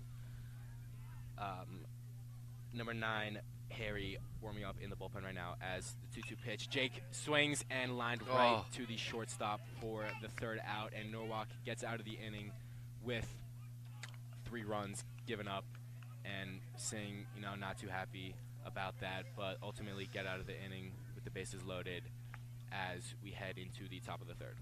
Number 9, Harry, warming up in the bullpen right now as the 2-2 pitch. Jake swings and lined right to the shortstop for the 3rd out, and Norwalk gets out of the inning with 3 runs given up, and Singh, not too happy about that, but ultimately get out of the inning with the bases loaded as we head into the top of the 3rd.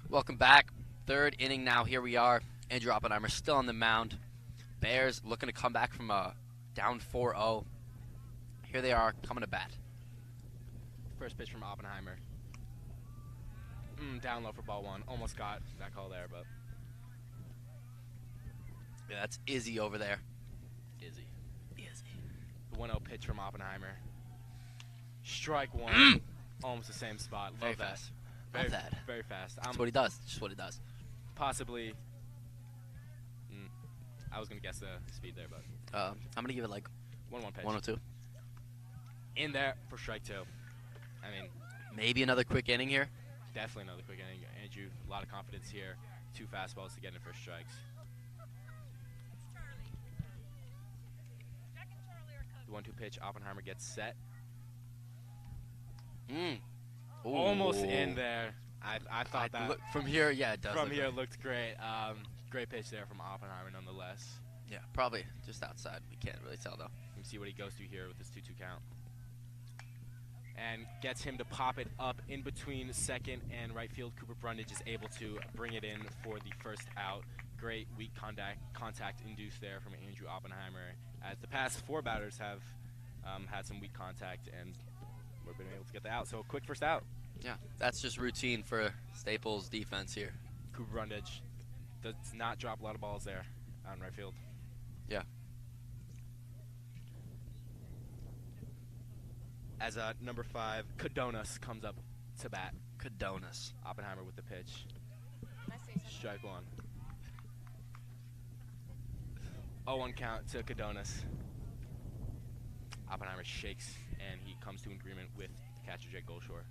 Welcome back. 3rd inning now. Here we are. Andrew Oppenheimer still on the mound. Bears looking to come back from a down 4-0. Here they are coming to bat. First pitch from Oppenheimer. Down low for ball 1. Almost got that call there, but Yeah, that's Izzy over there. Izzy. The 1-0 pitch from Oppenheimer. Strike 1. Almost the same spot. Love Very that. fast. Very, Love that. very fast. That's what he does. Just what he does. Possibly. I was gonna guess the speed there, but I'm gonna give it like 1-1 pitch. 102. In there for strike 2. I mean, Maybe another quick inning here. definitely another quick inning. Andrew, a lot of confidence here. 2 fastballs to get in for strikes. The 1-2 pitch. Oppenheimer gets set. Almost in there. I thought that from here, yeah, it does. from look here like. looked great. Great pitch there from Oppenheimer, nonetheless. Yeah, probably just outside. We can't really tell though. You can see what he goes through here with his 2-2 count. And gets him to pop it up in between second and right field. Cooper Brundage is able to bring it in for the 1st out. Great weak contact induced there from Andrew Oppenheimer, as the past 4 batters have had some weak contact, and we've been able to get the out. So a quick 1st out. Yeah, that's just routine for Staples defense here. Cooper Brundage does not drop a lot of balls there out in right field. Yeah. As number 5, Cadonas comes up to bat. Cadonas. Oppenheimer with the pitch. Strike 1. 0-1 count to Cadonas. Oppenheimer shakes, and he comes to an agreement with catcher Jake Golshore.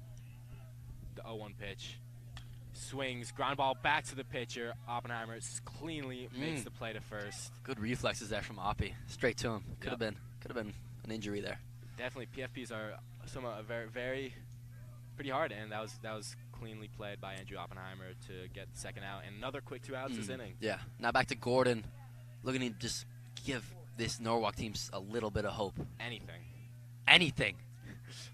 The 0-1 pitch. Swings, ground ball back to the pitcher. Oppenheimer cleanly makes the play to first. Good reflexes there from Oppie. Straight to him. Could have been an injury there. Definitely, PFPs are somewhat very pretty hard, and that was cleanly played by Andrew Oppenheimer to get the second out, and another quick 2 outs this inning. Yeah. Now back to Gordon, looking to just give this Norwalk team a little bit of hope. Anything.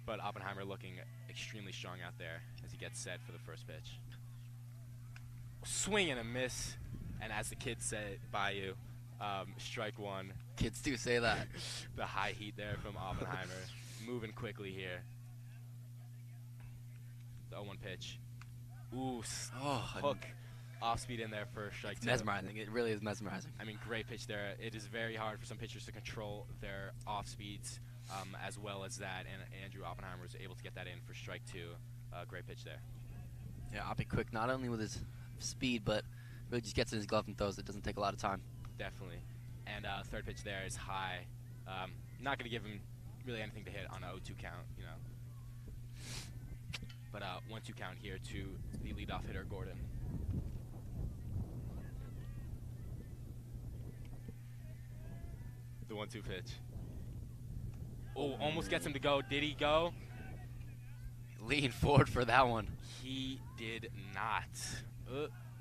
But Oppenheimer looking extremely strong out there as he gets set for the first pitch. Swing and a miss, and as the kids say by you, strike one. Kids do say that. The high heat there from Oppenheimer, moving quickly here. The 0-1 pitch. Ooh, hook off speed in there for strike two. Mesmerizing. It really is mesmerizing. I mean, great pitch there. It is very hard for some pitchers to control their off speeds as well as that, and Andrew Oppenheimer was able to get that in for strike two. Great pitch there. Yeah, Oppie quick, not only with his speed, but really just gets in his glove and throws. It doesn't take a lot of time. Definitely. And third pitch there is high. Not going to give him really anything to hit on an 0-2 count, you know. But 1-2 count here to the leadoff hitter, Gordon. The 1-2 pitch. Oh, almost gets him to go. Did he go? Lean forward for that one. He did not.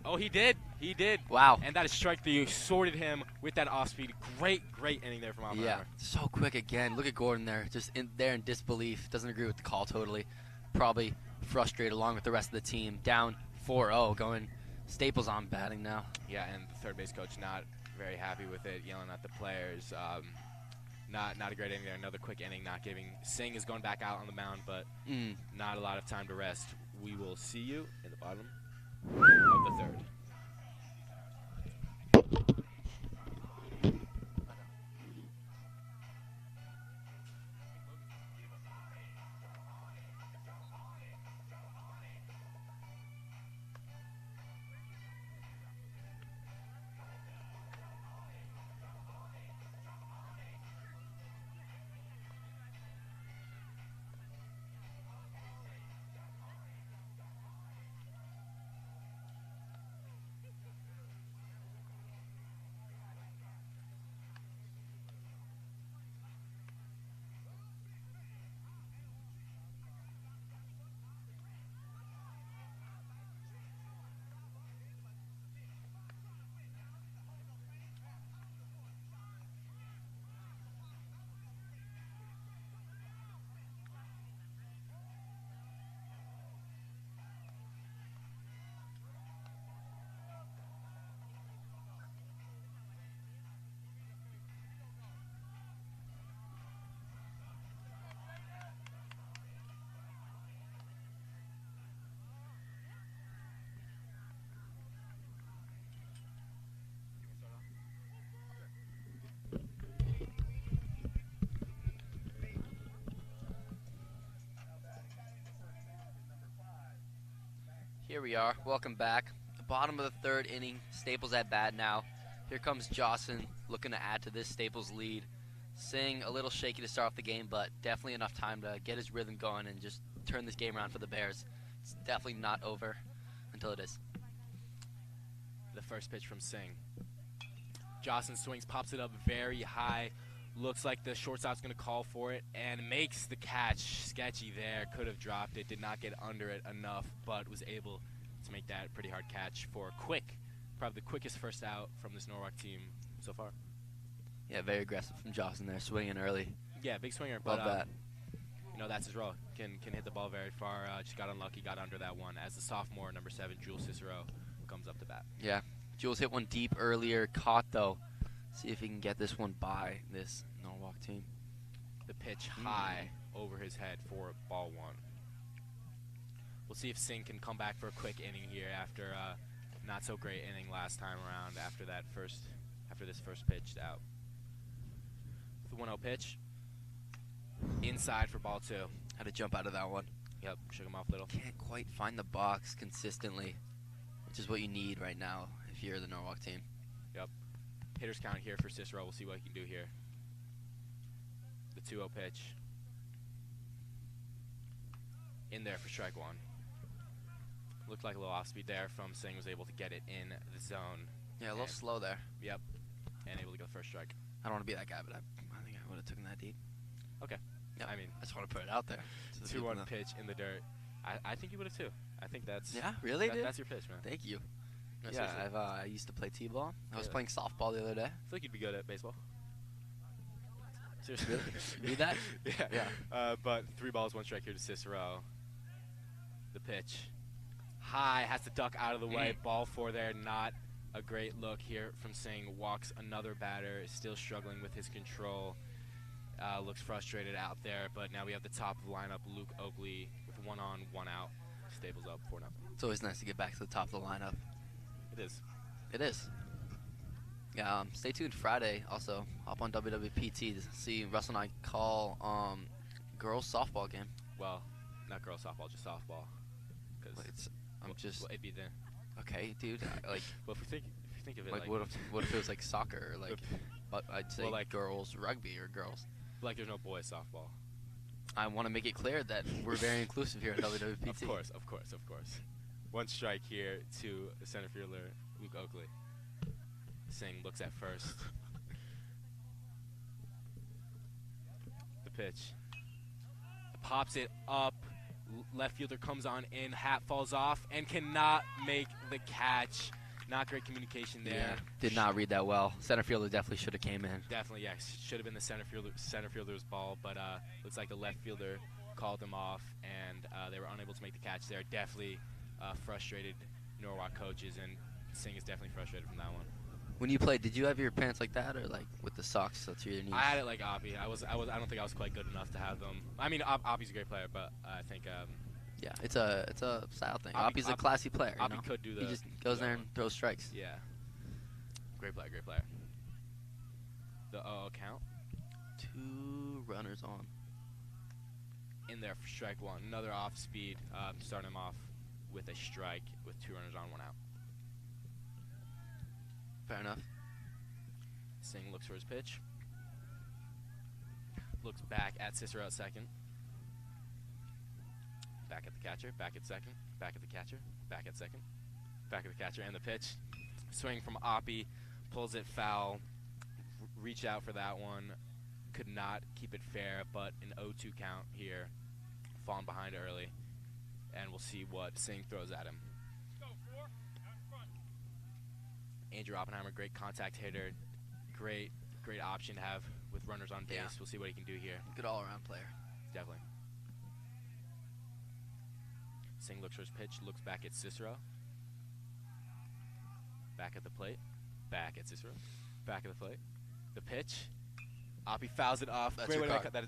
Oh, he did. He did. Wow. And that is strike three. Sorted him with that off speed. Great inning there from Oppenheimer. Yeah, so quick again. Look at Gordon there, just in disbelief. Doesn't agree with the call totally. Probably frustrated along with the rest of the team. Down 4-0, going Staples on batting now. Yeah, and the third base coach not very happy with it, yelling at the players. Not a great inning there. Another quick inning, not giving. Singh is going back out on the mound, but not a lot of time to rest. We will see you in the bottom of the third. Here we are. Welcome back. The bottom of the third inning. Staples at bat now. Here comes Jocelyn looking to add to this Staples lead. Singh a little shaky to start off the game, but definitely enough time to get his rhythm going and just turn this game around for the Bears. It's definitely not over until it is. The first pitch from Singh. Jocelyn swings, pops it up very high. Looks like the shortstop's going to call for it and makes the catch. Sketchy there. Could have dropped it. Did not get under it enough, but was able to make that pretty hard catch for quick. Probably the quickest first out from this Norwalk team so far. Yeah, very aggressive from Jocelyn there, swinging early. Yeah, big swinger. Love but, that. You know, that's his role. Can hit the ball very far. Just got unlucky, got under that one. As the sophomore, number 7, Jules Cicero, comes up to bat. Yeah, Jules hit one deep earlier, caught though. See if he can get this one by this Norwalk team. The pitch high over his head for ball one. We'll see if Singh can come back for a quick inning here after not so great inning last time around after this first pitch out. The 1-0 pitch. Inside for ball 2. Had to jump out of that one. Yep, shook him off a little. Can't quite find the box consistently, which is what you need right now if you're the Norwalk team. Yep. Hitter's count here for Cicero. We'll see what he can do here. The 2-0 pitch. In there for strike one. Looked like a little off speed there from Singh, was able to get it in the zone. Yeah, a little slow there. Yep. And able to get the first strike. I don't want to be that guy, but I think I would have taken that deep. Okay. Yeah, I mean, I just want to put it out there. 2-1 pitch in the dirt. I think you would have too. I think that's really, dude? that's your pitch, man. Thank you. No, Yeah, seriously. I used to play t-ball. I was Yeah. playing softball the other day. I feel like you'd be good at baseball. Seriously. Really? You need that? Yeah. Yeah. But 3 balls, 1 strike here to Cicero. The pitch. High, has to duck out of the way. Ball 4 there, not a great look here from Singh. Walks another batter, is still struggling with his control. Looks frustrated out there, but now we have the top of the lineup, Luke Oakley, with 1 on, 1 out. Staples up 4-0. It's always nice to get back to the top of the lineup. It is. It is. Yeah, stay tuned Friday. Also, hop on WWPT to see Russell and I call girls softball game. Well, not girls softball, just softball. Cause it'd be the. Okay, dude. Like, Well, if you think of it like what if it was like soccer or like, but I'd say Well, like- girls rugby or girls. like there's no boys softball. I want to make it clear that we're very inclusive here at WWPT. Of course. 1 strike here to the center fielder, Luke Oakley. Singh looks at first. The pitch. Pops it up. Left fielder comes on in. Hat falls off and cannot make the catch. Not great communication there. Yeah, did not read that well. Center fielder definitely should have came in. Definitely, yes. Should have been the center fielder's ball, but looks like the left fielder called him off, and they were unable to make the catch there. Definitely frustrated Norwalk coaches, and Singh is definitely frustrated from that one. When you played, did you have your pants like that or like with the socks to your knees? I had it like Oppie. I don't think I was quite good enough to have them. I mean, Oppie's a great player, but I think yeah, it's a style thing. Oppie- Oppie's a classy player. You know? Oppie could do He just goes there and throws strikes. Yeah. Great player. The 0-0 count 2 runners on. in there for strike 1. Another off speed, starting him off with a strike with 2 runners on, 1 out. Fair enough. Singh looks for his pitch. Looks back at Cicero at second. Back at the catcher, back at second, back at the catcher, back at second, back at the catcher, and the pitch. Swing from Oppie, pulls it foul. Reach out for that one. Could not keep it fair, but an 0-2 count here. Falling behind early. And we'll see what Singh throws at him. Andrew Oppenheimer, great contact hitter. Great option to have with runners on base. Yeah. We'll see what he can do here. Good all-around player. Definitely. Singh looks for his pitch, looks back at Cicero. Back at the plate. Back at Cicero. Back at the plate. The pitch. Oppie fouls it off. That's Great your way to card. cut that.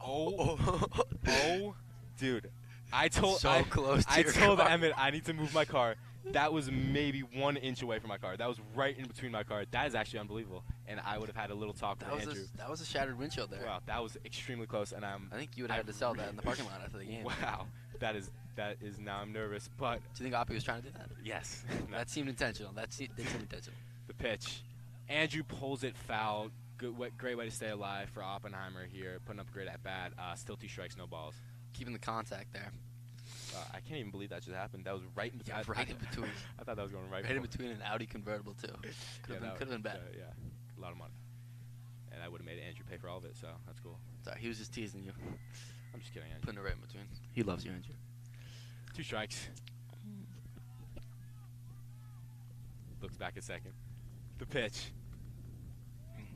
Oh, dude. I told So close to I your told car. Emmett I need to move my car. That was maybe 1 inch away from my car. That was right in between my car. That is actually unbelievable. And I would have had a little talk with Andrew. That was a shattered windshield there. Wow, that was extremely close, and I think you would have had to sell that in the parking lot after the game. Wow, that is now I'm nervous, but Do you think Oppie was trying to do that? yes. That seemed intentional. That seemed intentional. The pitch. Andrew pulls it foul. Great way to stay alive for Oppenheimer here, putting up a great at bat. Still 2 strikes, no balls. Keeping the contact there. I can't even believe that just happened. That was right in between. Yeah, right in between. I thought that was going right. Right in before. between an Audi convertible too. Could have been bad. Yeah, a lot of money. And I would have made Andrew pay for all of it, so that's cool. Sorry, he was just teasing you. I'm just kidding, Andrew. Putting it right in between. He loves you, Andrew. 2 strikes. Looks back at second. The pitch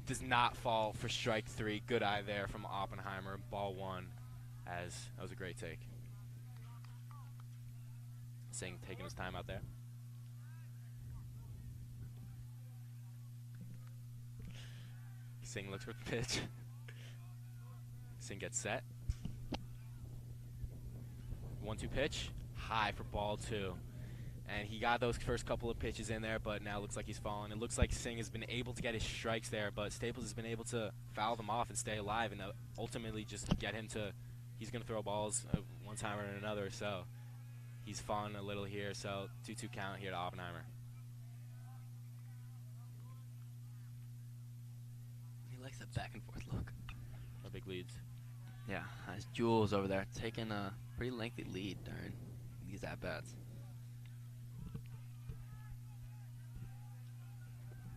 does not fall for strike 3. Good eye there from Oppenheimer. Ball 1. As that was a great take. Singh taking his time out there. Singh looks for the pitch. Singh gets set. 1-2 pitch. High for ball 2. And he got those first couple of pitches in there, but now looks like he's fallen. It looks like Singh has been able to get his strikes there, but Staples has been able to foul them off and stay alive and ultimately just get him to – he's going to throw balls one time or another, so he's fallen a little here. So 2-2 count here to Oppenheimer. He likes that back and forth look. No big leads. Yeah, Jules over there taking a pretty lengthy lead during these at-bats.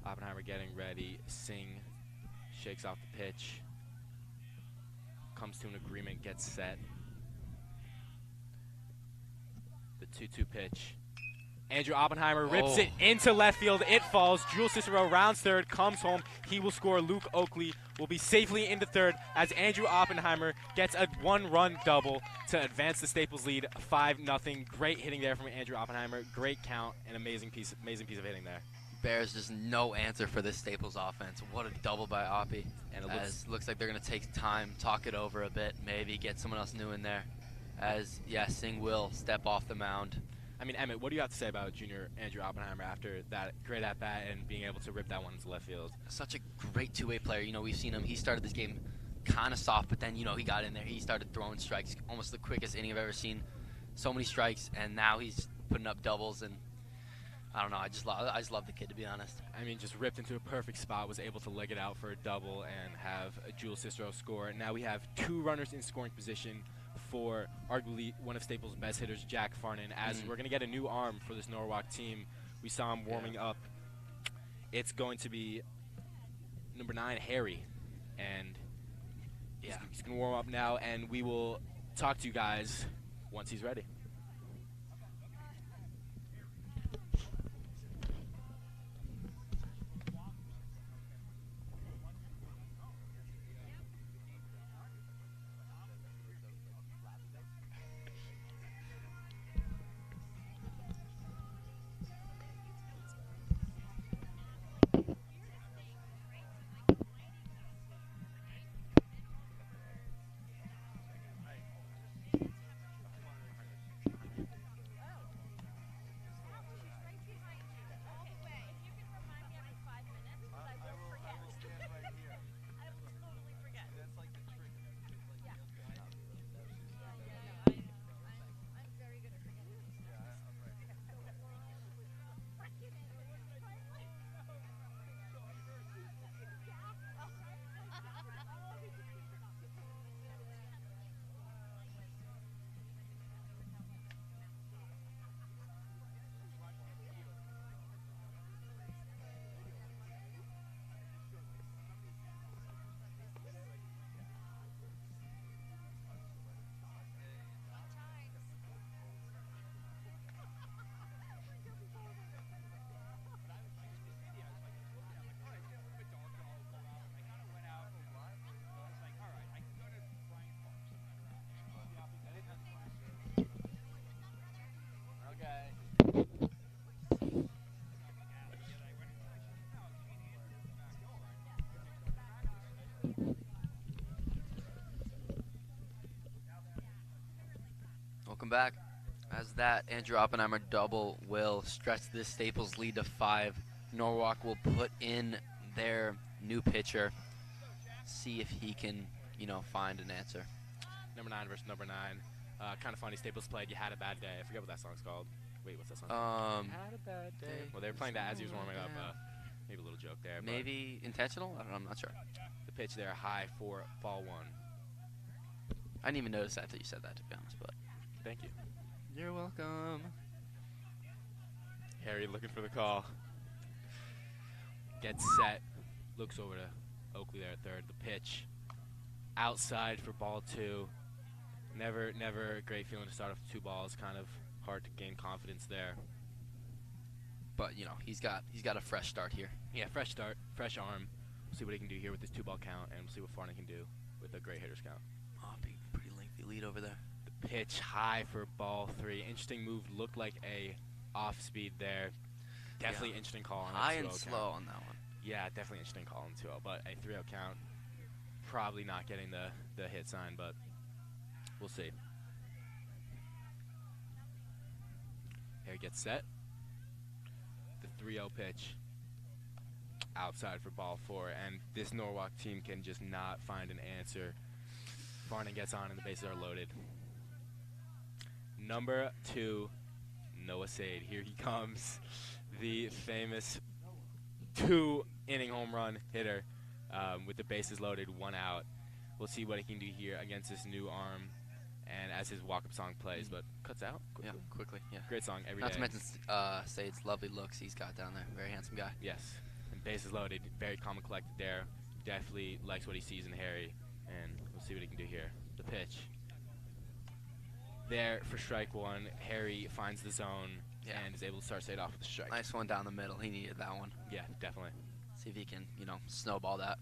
Oppenheimer getting ready. Singh shakes off the pitch. Comes to an agreement, gets set. The 2-2 pitch. Andrew Oppenheimer rips it into left field. It falls. Jules Cicero rounds third, comes home. He will score. Luke Oakley will be safely into third as Andrew Oppenheimer gets a 1-run double to advance the Staples lead 5-0. Great hitting there from Andrew Oppenheimer. Great count. An amazing piece of hitting there. Bears just no answer for this Staples offense. What a double by Oppie. And it looks like they're going to take time, talk it over a bit, maybe get someone else new in there. As, yeah, Singh will step off the mound. I mean, Emmett, what do you have to say about junior Andrew Oppenheimer after that great at-bat and being able to rip that one into left field? Such a great two-way player. You know, we've seen him. He started this game kind of soft, but then, you know, he got in there. He started throwing strikes, almost the quickest inning I've ever seen. So many strikes, and now he's putting up doubles, and I don't know. I just love the kid, to be honest. I mean, just ripped into a perfect spot, was able to leg it out for a double and have Jules Cicero score. Now we have 2 runners in scoring position for arguably one of Staples' best hitters, Jack Farnan, as we're going to get a new arm for this Norwalk team. We saw him warming up. It's going to be number 9, Harry, and he's going to warm up now, and we will talk to you guys once he's ready. Welcome back. As that Andrew Oppenheimer double will stretch this Staples lead to 5. Norwalk will put in their new pitcher, see if he can, you know, find an answer. Number 9 versus number 9. Kind of funny. Staples played "You Had a Bad Day." I forget what that song's called. Wait, what's that song? Had a bad day. Well, they were playing that as he was warming up. Maybe a little joke there. Maybe intentional? I don't know. I'm not sure. The pitch there, high for ball 1. I didn't even notice that until you said that, to be honest. But thank you. You're welcome. Harry looking for the call. Gets set. Looks over to Oakley there at third. The pitch outside for ball 2. Never a great feeling to start off 2 balls. Kind of hard to gain confidence there. But you know, he's got a fresh start here. Yeah, fresh start, fresh arm. We'll see what he can do here with this 2-ball count, and we'll see what Farnan can do with a great hitter's count. Oh, big, pretty lengthy lead over there. The pitch high for ball 3. Interesting move. Looked like a off speed there. Definitely interesting call on high a 2-0 and count. slow on that one. Yeah, definitely interesting call on 2-0, but a 3-0 count. Probably not getting the hit sign, but we'll see. Here gets set. The 3-0 pitch outside for ball 4, and this Norwalk team can just not find an answer. Farnan gets on and the bases are loaded. Number 2, Noah Sade. Here he comes, the famous 2-inning home run hitter with the bases loaded, 1 out. We'll see what he can do here against this new arm, and as his walk-up song plays, but cuts out quickly. Yeah, quickly. Yeah. Great song every day. Not to mention Sade's lovely looks he's got down there. Very handsome guy. Yes, and Bases loaded, very calm and collected there. Definitely likes what he sees in Harry, and we'll see what he can do here. The pitch. There for strike one, Harry finds the zone and is able to start straight off with the strike. Nice one down the middle. He needed that one. Yeah, definitely. See if he can, snowball that.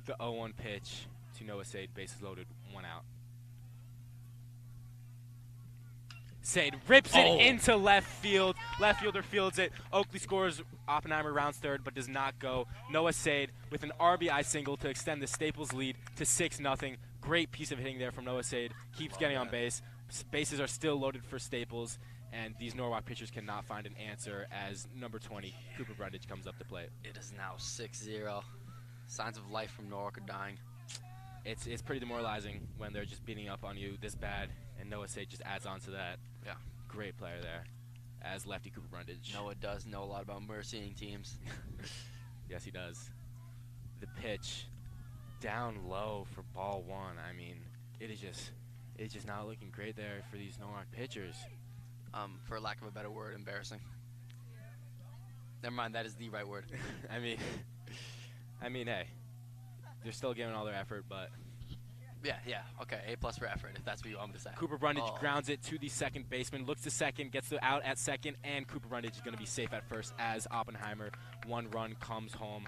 The 0-1 pitch to Noah Sade, bases loaded, 1 out. Sade rips it into left field. Left fielder fields it. Oakley scores. Oppenheimer rounds third, but does not go. Noah Sade with an RBI single to extend the Staples lead to 6-0. Great piece of hitting there from Noah Sade. Keeps getting on base. Bases are still loaded for Staples, and these Norwalk pitchers cannot find an answer as number 20, Cooper Brundage, comes up to plate. It is now 6-0. Signs of life from Norwalk are dying. It's pretty demoralizing when they're just beating up on you this bad, and Noah Sade just adds on to that. Yeah. Great player there as lefty Cooper Brundage. Noah does know a lot about mercying teams. Yes, he does. The pitch down low for ball 1. I mean, it's just not looking great there for these Norwalk pitchers. For lack of a better word, embarrassing. Never mind, that is the right word. I mean, hey, they're still giving all their effort, but yeah, okay, A+ for effort, if that's what you want me to say. Cooper Brundage grounds it to the second baseman, looks to second, gets the out at second, and Cooper Brundage is going to be safe at first as Oppenheimer, 1 run, comes home.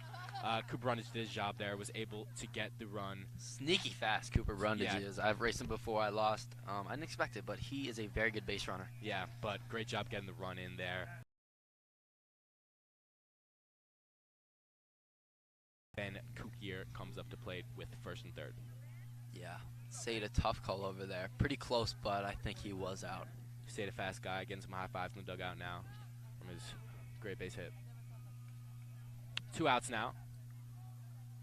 Cooper Brundage did his job there, was able to get the run. Sneaky fast Cooper Brundage is. I've raced him before, I lost. I didn't expect it, but he is a very good base runner. Yeah, but great job getting the run in there. Then Kukier comes up to plate with first and third. Yeah, Sade a tough call over there. Pretty close, but I think he was out. Sade a fast guy, getting some high fives in the dugout now from his great base hit. 2 outs now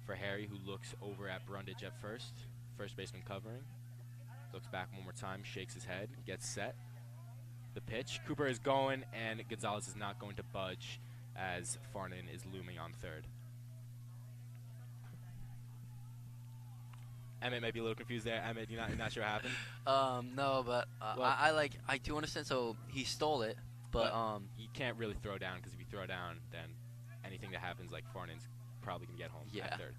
for Harry, who looks over at Brundage at first. First baseman covering. Looks back one more time, shakes his head, gets set. The pitch. Cooper is going, and Gonzalez is not going to budge as Farnan is looming on third. Emmett might be a little confused there. Emmett, you're not sure what happened? No, but Well, I do understand. So he stole it, but you can't really throw down, because if you throw down, then anything that happens, like Farnan's probably gonna get home at third.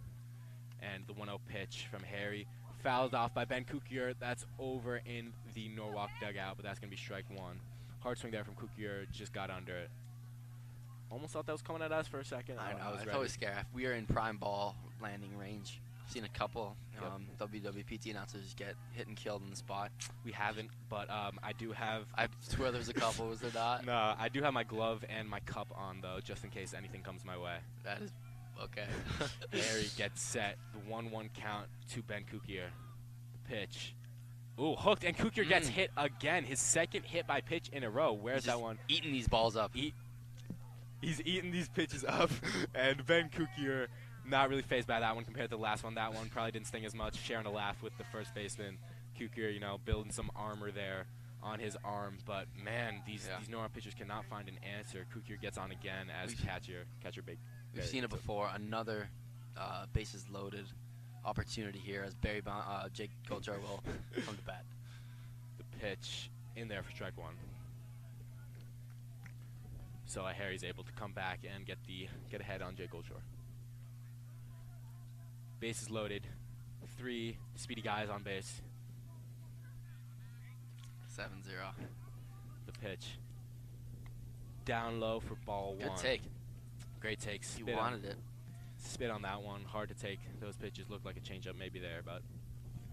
And the 1-0 pitch from Harry, fouled off by Ben Kukier. That's over in the Norwalk dugout, but that's gonna be strike 1. Hard swing there from Kukier, just got under it. Almost thought that was coming at us for a second. I know. was It's ready. always scary. We are in prime ball landing range. I've seen a couple WWPT announcers get hit and killed in the spot. We haven't, but I do have. I swear there's a couple. Was there not? No, I do have my glove and my cup on though, just in case anything comes my way. That is okay. Harry gets set. The 1-1 count to Ben Kukier. The pitch. Ooh, hooked, and Kukier gets hit again. His second hit by pitch in a row. Where's that one? Eating these balls up. He's eating these pitches up, and Ben Kukier not really phased by that one compared to the last one. That one probably didn't sting as much. Sharing a laugh with the first baseman. Kukier, building some armor there on his arm. But, man, these Norwalk pitchers cannot find an answer. Kukier gets on again as catcher big. We've seen it before. Another bases loaded opportunity here as Jake Goldjar will come to bat. The pitch in there for strike 1. So Harry's able to come back and get ahead on Jake Goldshore. Bases loaded. 3 speedy guys on base. 7-0. The pitch. Down low for ball 1. Good take. Great take. He wanted it. Spit on that one. Hard to take. Those pitches looked like a changeup maybe there, but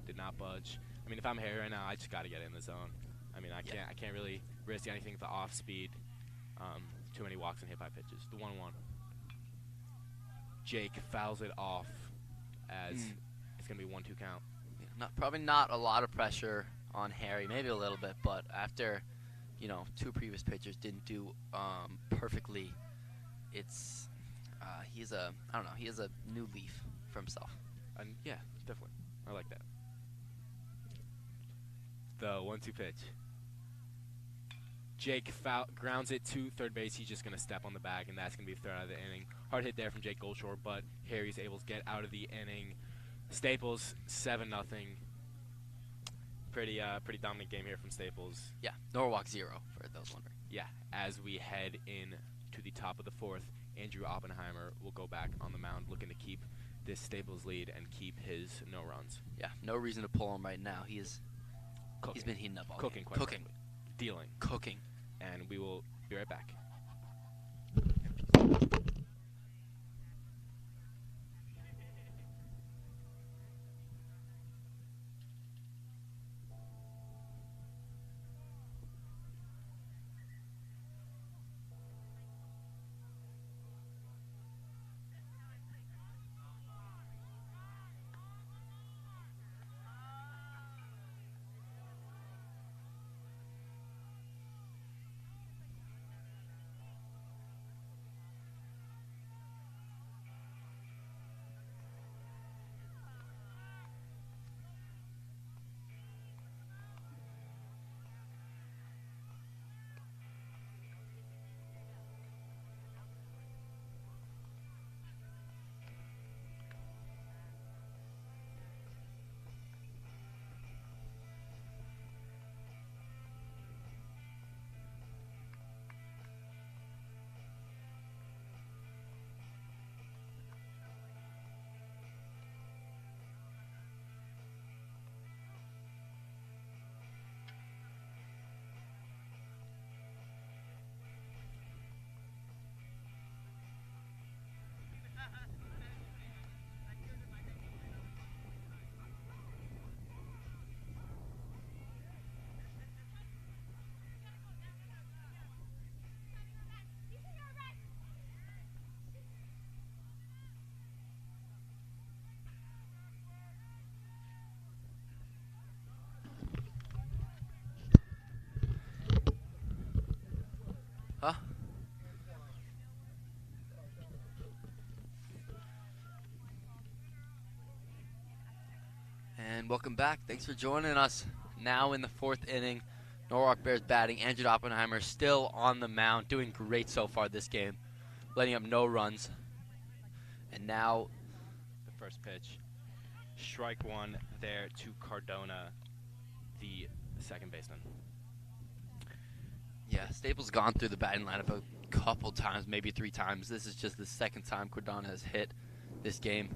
did not budge. I mean, if I'm Harry right now, I just got to get in the zone. I mean, I can't really risk anything with the off speed. Too many walks and hit by pitches. The 1-1. Jake fouls it off as it's going to be 1-2 count. Yeah, probably not a lot of pressure on Harry, maybe a little bit, but after, 2 previous pitchers didn't do perfectly, it's he has a new leaf for himself. And yeah, definitely. I like that. The 1-2 pitch. Jake grounds it to third base. He's just going to step on the bag, and that's going to be the third out of the inning. Hard hit there from Jake Goldshore, but Harry's able to get out of the inning. Staples, 7-0. Pretty dominant game here from Staples. Yeah, Norwalk 0 for those wondering. Yeah, as we head in to the top of the 4th Andrew Oppenheimer will go back on the mound looking to keep this Staples lead and keep his no runs. Yeah, no reason to pull him right now. He's been heating up all Cooking, game. quite frankly. Dealing. Cooking. And we will be right back. Huh? And welcome back. Thanks for joining us. Now in the 4th inning, Norwalk Bears batting. Andrew Oppenheimer still on the mound, doing great so far this game, letting up no runs. And now The first pitch. Strike one there to Cardona, the second baseman. Yeah, Staples gone through the batting lineup a couple times, maybe 3 times. This is just the second time Cardona has hit this game.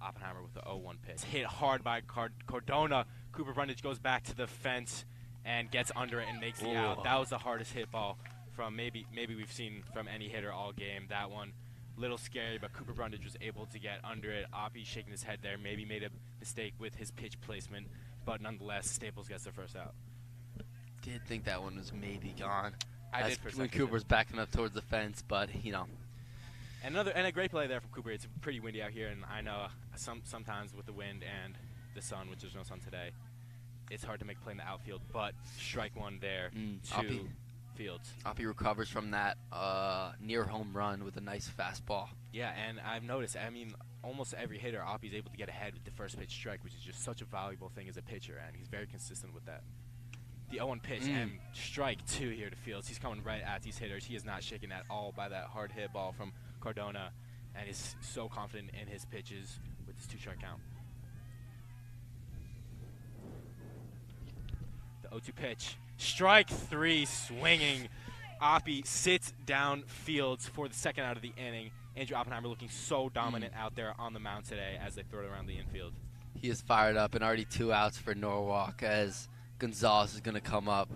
Oppenheimer with the 0-1 pitch. Hit hard by Cardona. Cooper Brundage goes back to the fence and gets under it and makes the out. That was the hardest hit ball from maybe we've seen from any hitter all game. That one, little scary, but Cooper Brundage was able to get under it. Oppie shaking his head there, maybe made a mistake with his pitch placement, but nonetheless, Staples gets the first out. Did think that one was maybe gone. I That's did for a when second. Cooper's backing up towards the fence, but you know. And a great play there from Cooper. It's pretty windy out here, and I know sometimes with the wind and the sun, which there's no sun today, it's hard to make a play in the outfield. But strike one there to Oppie. Fields. Oppie recovers from that near home run with a nice fastball. Yeah, and I've noticed, I mean, almost every hitter, Oppie's able to get ahead with the first pitch strike, which is just such a valuable thing as a pitcher, and he's very consistent with that. The 0-1 pitch and strike two here to Fields. He's coming right at these hitters. He is not shaken at all by that hard hit ball from Cardona, and is so confident in his pitches with his 2-strike count. The 0-2 pitch. Strike three, swinging. Oppie sits down Fields for the second out of the inning. Andrew Oppenheimer looking so dominant out there on the mound today as they throw it around the infield. He is fired up, and already 2 outs for Norwalk as Gonzalez is going to come up.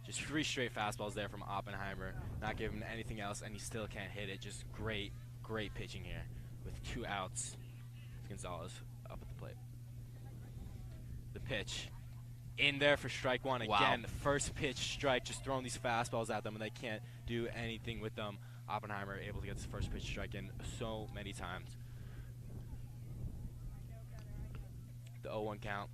Just 3 straight fastballs there from Oppenheimer. Not giving him anything else, and he still can't hit it. Just great pitching here with 2 outs. Gonzalez up at the plate. The pitch. In there for strike one again. Wow. The first pitch strike, just throwing these fastballs at them, and they can't do anything with them. Oppenheimer able to get this first pitch strike in so many times. The 0-1 count.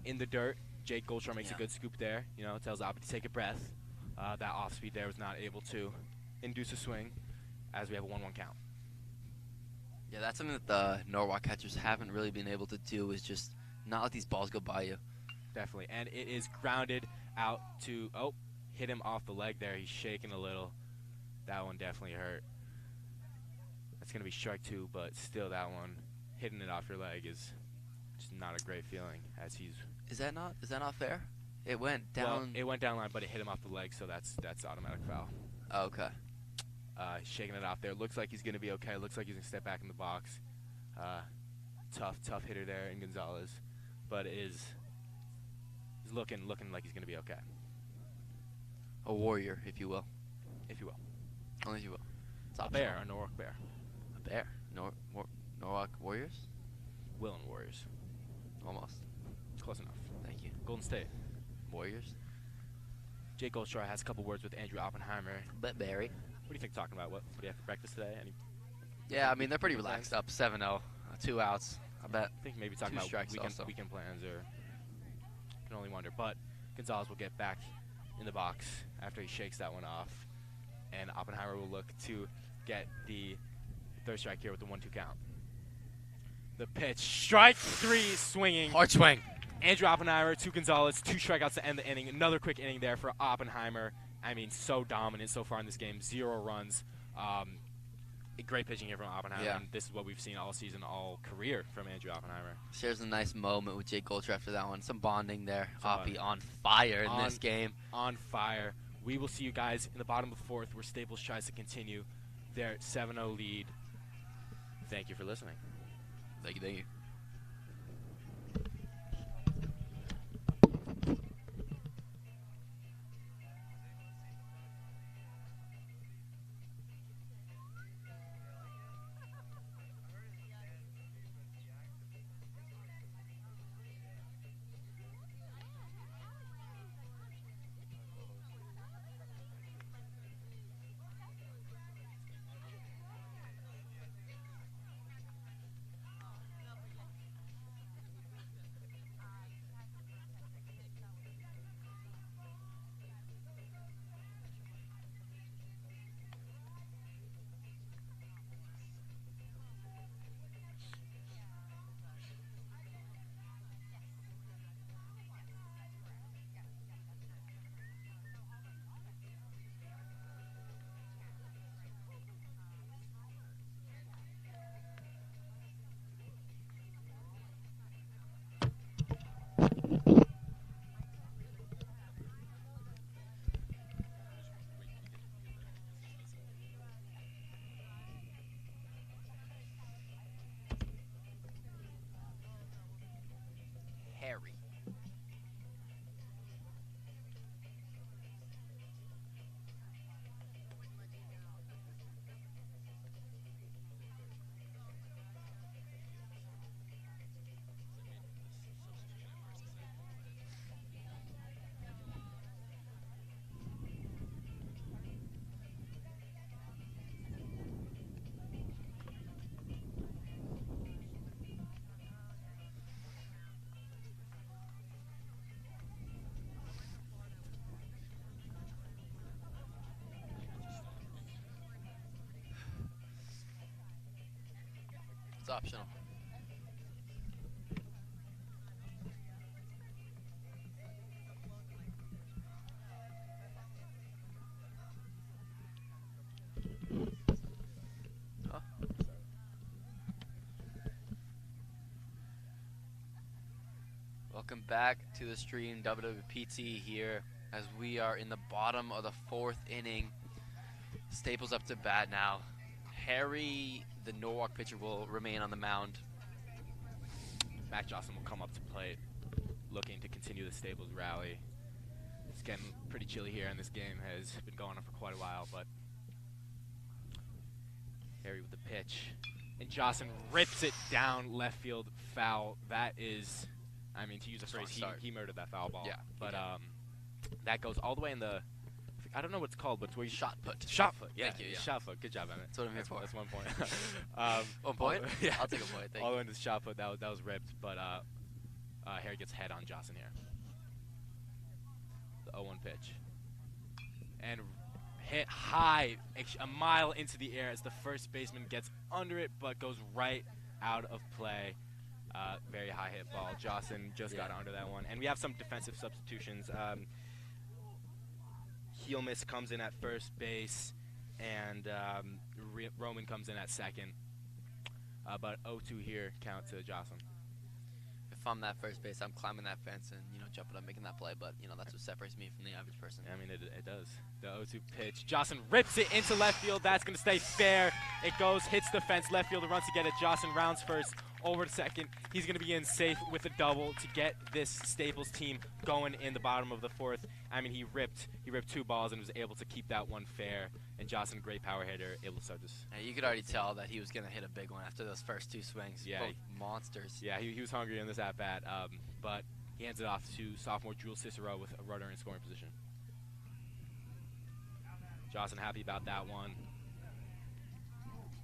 In the dirt, Jake Goldstrom makes a good scoop there. You know, tells Oppie to take a breath. That off speed there was not able to induce a swing as we have a 1-1 count. Yeah, that's something that the Norwalk catchers haven't really been able to do, is just not let these balls go by you. Definitely. And it is grounded out to, hit him off the leg there. He's shaking a little. That one definitely hurt. That's going to be strike 2, but still that one, hitting it off your leg is just not a great feeling as he's... Is that not fair? It went down. Well, it went down line, but it hit him off the leg, so that's automatic foul. Okay. Shaking it off there. Looks like he's going to be okay. Looks like he's going to step back in the box. Tough hitter there in Gonzalez, but is looking like he's going to be okay. A warrior, if you will. If you will. Only if you will. It's A optional. bear, a Norwalk bear. A bear. Norwalk Warriors? Willen Warriors. Almost. Close enough. Thank you. Golden State. Warriors? Jake Goldstraw has a couple words with Andrew Oppenheimer. Bet Barry. What do you think talking about? What do you have for breakfast today? Yeah, I mean, they're pretty relaxed. Up 7-0. 2 outs. I bet. I think maybe talking Two about strikes also. weekend plans, or can only wonder. But Gonzalez will get back in the box after he shakes that one off, and Oppenheimer will look to get the third strike here with the 1-2 count. The pitch, strike 3, swinging. Hard swing. Andrew Oppenheimer, 2 Gonzalez, 2 strikeouts to end the inning. Another quick inning there for Oppenheimer. I mean, so dominant so far in this game. 0 runs. Great pitching here from Oppenheimer. Yeah. And this is what we've seen all season, all career from Andrew Oppenheimer. Shares a nice moment with Jake Goldstraw after that one. Some bonding there. Some Oppie on fire in this game. On fire. We will see you guys in the bottom of the 4th, where Staples tries to continue their 7-0 lead. Thank you for listening. Thank you. Thank you. Harry. It's optional. Huh? Welcome back to the stream, WWPT here, as we are in the bottom of the 4th inning. Staples up to bat now. Harry, the Norwalk pitcher, will remain on the mound. Matt Johnson will come up to plate, looking to continue the Staples rally. It's getting pretty chilly here, and this game has been going on for quite a while, but Harry with the pitch. And Johnson rips it down left field, foul. That is, I mean, to use a phrase, he murdered that foul ball. Yeah. But that goes all the way in the, I don't know what it's called, but it's where you Shot put. Shot foot, yeah. Thank you, yeah. Shot foot. Good job, Emmett. That's what I'm here for. That's 1 point. 1 point? Yeah. I'll take a point. Thank all the you. way into the shot put. That was ripped, but Harry gets head on Johnson here. The 0-1 pitch. And hit high, a mile into the air as the first baseman gets under it, but goes right out of play. Very high hit ball. Johnson just got under that one. And we have some defensive substitutions. Heelmis comes in at first base, and Roman comes in at second. But 0-2 here, count to Jocelyn. if I'm that first base, I'm climbing that fence and, jumping up, making that play. But, that's what separates me from the average person. I mean, it does. The 0-2 pitch. Jocelyn rips it into left field. That's going to stay fair. It goes, hits the fence. Left fielder runs to get it. Jocelyn rounds first, over to second. He's going to be in safe with a double to get this Staples team going in the bottom of the fourth. I mean, he ripped 2 balls and was able to keep that one fair. And Jocelyn, great power hitter, able to start this. Yeah, you could already tell that he was going to hit a big one after those first 2 swings. Yeah, both monsters. Yeah, he was hungry in this at-bat, but he hands it off to sophomore Jules Cicero with a runner in scoring position. Jocelyn happy about that one.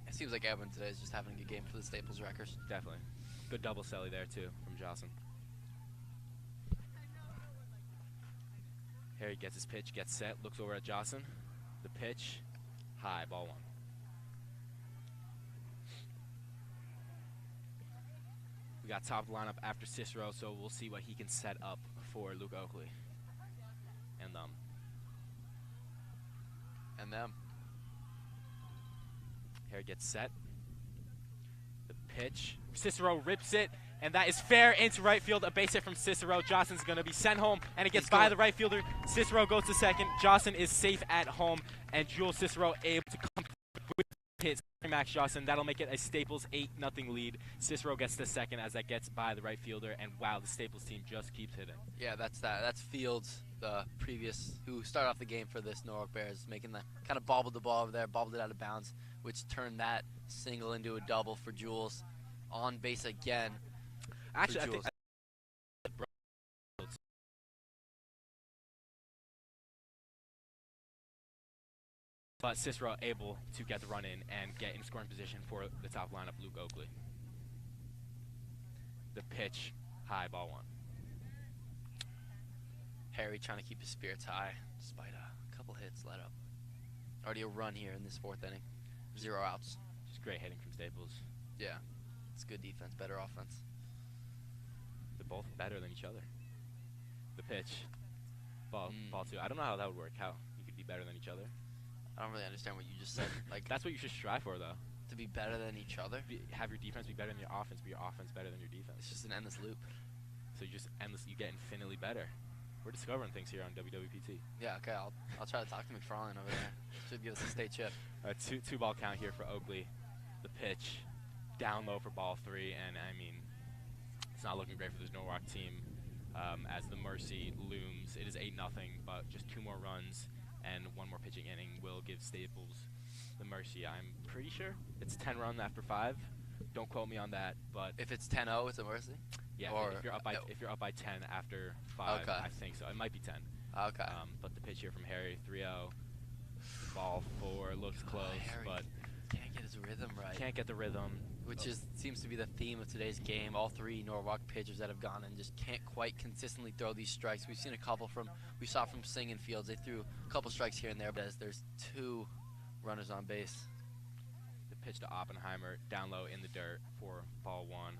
It seems like Edwin today is just having a good game for the Staples Wreckers. Definitely. Good double celly there, too, from Jocelyn. Harry gets his pitch, gets set, looks over at Jocelyn. The pitch, high, ball 1. We got top lineup after Cicero, so we'll see what he can set up for Luke Oakley. And them. And them. Harry gets set. The pitch. Cicero rips it, and that is fair into right field. A base hit from Cicero. Jocelyn's going to be sent home, and it gets by the right fielder. Cicero goes to second. Jocelyn is safe at home, and Jules Cicero able to come with his Max Jocelyn. That'll make it a Staples 8-0 lead. Cicero gets to second as that gets by the right fielder, and wow, the Staples team just keeps hitting. Yeah, that's that. That's Fields, the previous, who started off the game for this Norwalk Bears, making the kind of bobbled the ball over there, bobbled it out of bounds, which turned that single into a double for Jules. On base again. Actually, I think but Cicero able to get the run in and get in scoring position for the top lineup, Luke Oakley. The pitch, high, ball 1. Harry trying to keep his spirits high despite a couple hits let up. Already a run here in this 4th inning. 0 outs. Just great hitting from Staples. Yeah. It's good defense, better offense. They're both better than each other. The pitch, ball 2. I don't know how that would work, how you could be better than each other. I don't really understand what you just said. Like, that's what you should strive for, though. To be better than each other? Have your defense be better than your offense, but your offense better than your defense. It's just an endless loop. So you get infinitely better. We're discovering things here on WWPT. Yeah, okay, I'll try to talk to McFarlane over there. Should give us a state chip. 2-ball count here for Oakley. The pitch, down low for ball 3, and I mean, it's not looking great for this Norwalk team as the Mercy looms. It is 8-0, but just 2 more runs and 1 more pitching inning will give Staples the Mercy. I'm pretty sure it's 10 runs after 5. Don't quote me on that, but if it's 10-0, it's a Mercy. Yeah, or if you're up by 10 after 5, okay. I think so. It might be 10. Okay. But the pitch here from Harry, 3-0, ball 4, looks close, but can't get his rhythm right. Can't get the rhythm. Which seems to be the theme of today's game. All 3 Norwalk pitchers that have gone and just can't quite consistently throw these strikes. We've seen a couple we saw from Singh and Fields. They threw a couple strikes here and there, but as there's 2 runners on base. The pitch to Oppenheimer, down low in the dirt for ball 1.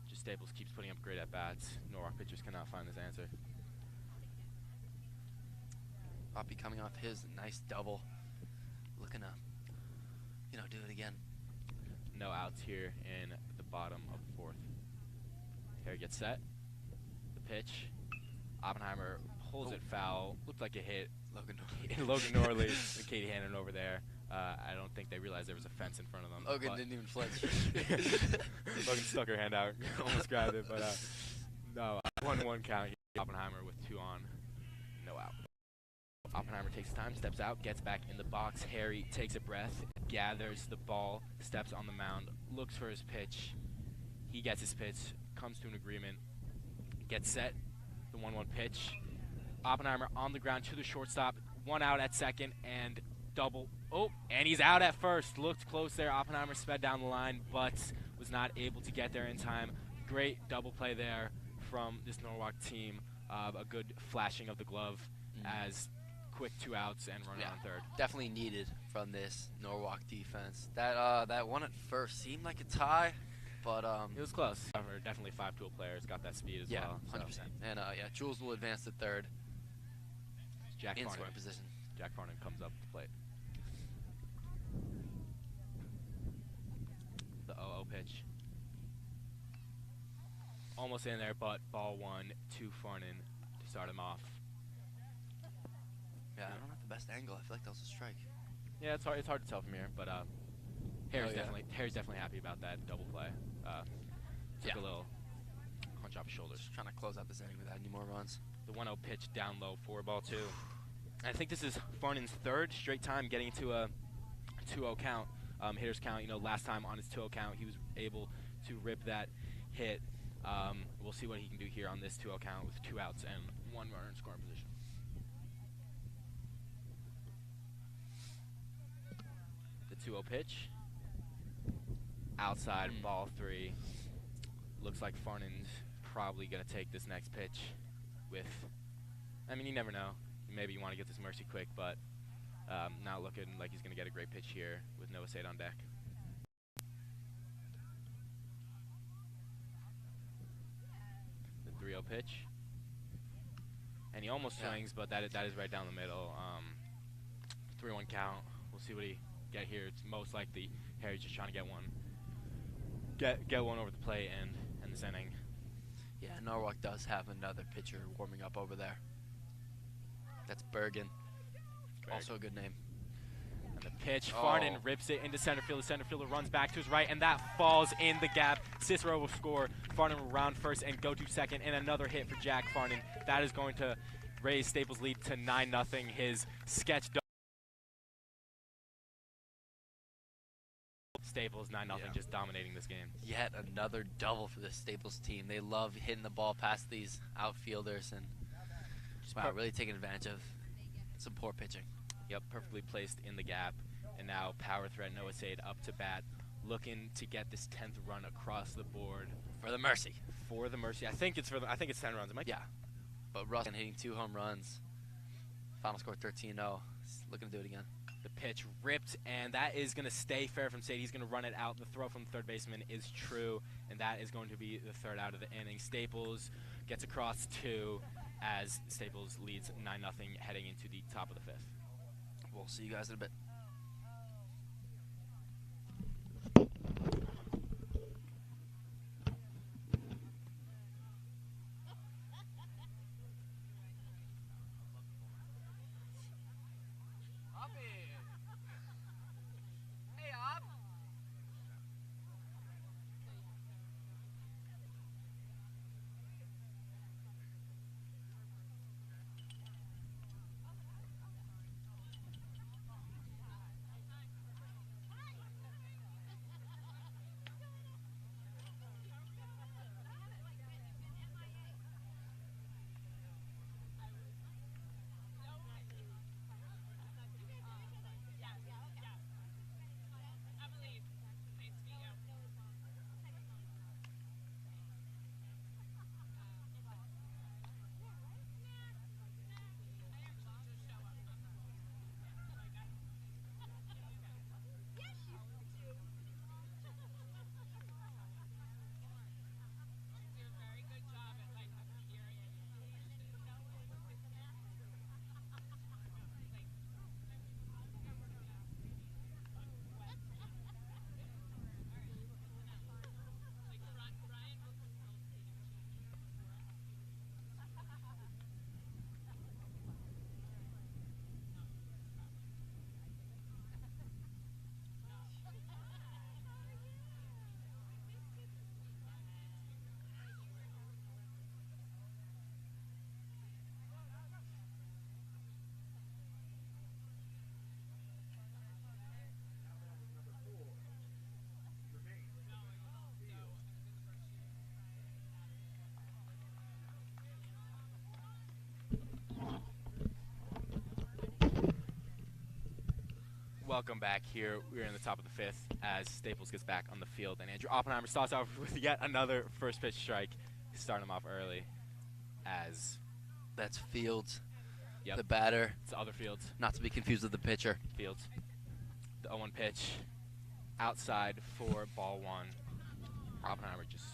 Just Staples keeps putting up great at-bats. Norwalk pitchers cannot find this answer. Poppy coming off his nice double. Looking to, do it again. No outs here in the bottom of the 4th. Harry gets set. The pitch. Oppenheimer pulls it foul. Looked like a hit. Logan Norley and Katie Hannon over there. I don't think they realized there was a fence in front of them. Logan didn't even flinch. Logan stuck her hand out. Almost grabbed it, but no. 1-1 count here. Oppenheimer with 2 on. No out. Oppenheimer takes time, steps out, gets back in the box. Harry takes a breath, gathers the ball, steps on the mound, looks for his pitch. He gets his pitch, comes to an agreement, gets set, the 1-1 pitch. Oppenheimer on the ground to the shortstop, 1 out at second, and double. Oh, and he's out at first. Looked close there. Oppenheimer sped down the line, but was not able to get there in time. Great double play there from this Norwalk team. A good flashing of the glove as quick 2 outs and runner on third. Definitely needed from this Norwalk defense. That one at first seemed like a tie, but it was close. Definitely 5-tool players got that speed as well. 100%. So. And Jules will advance to third. Jack in Farnan. scoring position. Jack Farnan comes up to the plate. The 0-0 pitch. almost in there, but ball 1 to Farnan to start him off. Yeah, I don't have the best angle. I feel like that was a strike. Yeah, it's hard to tell from here, but Harry's yeah. definitely happy about that double play. Took a little punch off his shoulders. Just trying to close out this inning without any more runs. The 1-0 pitch down low for ball 2. I think this is Farnan's third straight time getting to a 2-0 count. Hitter's count, last time on his 2-0 count, he was able to rip that hit. We'll see what he can do here on this 2-0 count with 2 outs and 1 runner in scoring position. The 2-0 pitch. Outside, ball 3. Looks like Farnan's probably going to take this next pitch with, you never know. Maybe you want to get this Mercy quick, but not looking like he's going to get a great pitch here with Noah Sade on deck. The 3-0 pitch. And he almost swings, but that is right down the middle. 3-1 count. We'll see what he get here. It's most likely Harry's just trying to get one over the plate and end this inning. Yeah, Norwalk does have another pitcher warming up over there. That's Bergen. Also a good name. And the pitch, Farnan rips it into center field. The center fielder runs back to his right, and that falls in the gap. Cicero will score. Farnan will round first and go to second, and another hit for Jack Farnan. That is going to raise Staples' lead to 9-0. His sketch Staples 9-0, just dominating this game. Yet another double for the Staples team. They love hitting the ball past these outfielders and really taking advantage of some poor pitching. Yep, perfectly placed in the gap. And now power threat Noah Sade up to bat, looking to get this 10th run across the board For the Mercy. I think it's 10 runs. It might be. Yeah. But Russ hitting 2 home runs. Final score 13-0. He's looking to do it again. The pitch ripped, and that is going to stay fair from Sade. He's going to run it out. The throw from the third baseman is true, and that is going to be the third out of the inning. Staples gets across 2 as Staples leads 9-0 heading into the top of the 5th. We'll see you guys in a bit. Welcome back here. We're in the top of the 5th as Staples gets back on the field, and Andrew Oppenheimer starts off with yet another first pitch strike, starting him off early. As that's Fields, yep, the batter. It's the other Fields. Not to be confused with the pitcher. Fields. The 0-1 pitch, outside for ball 1. Oppenheimer just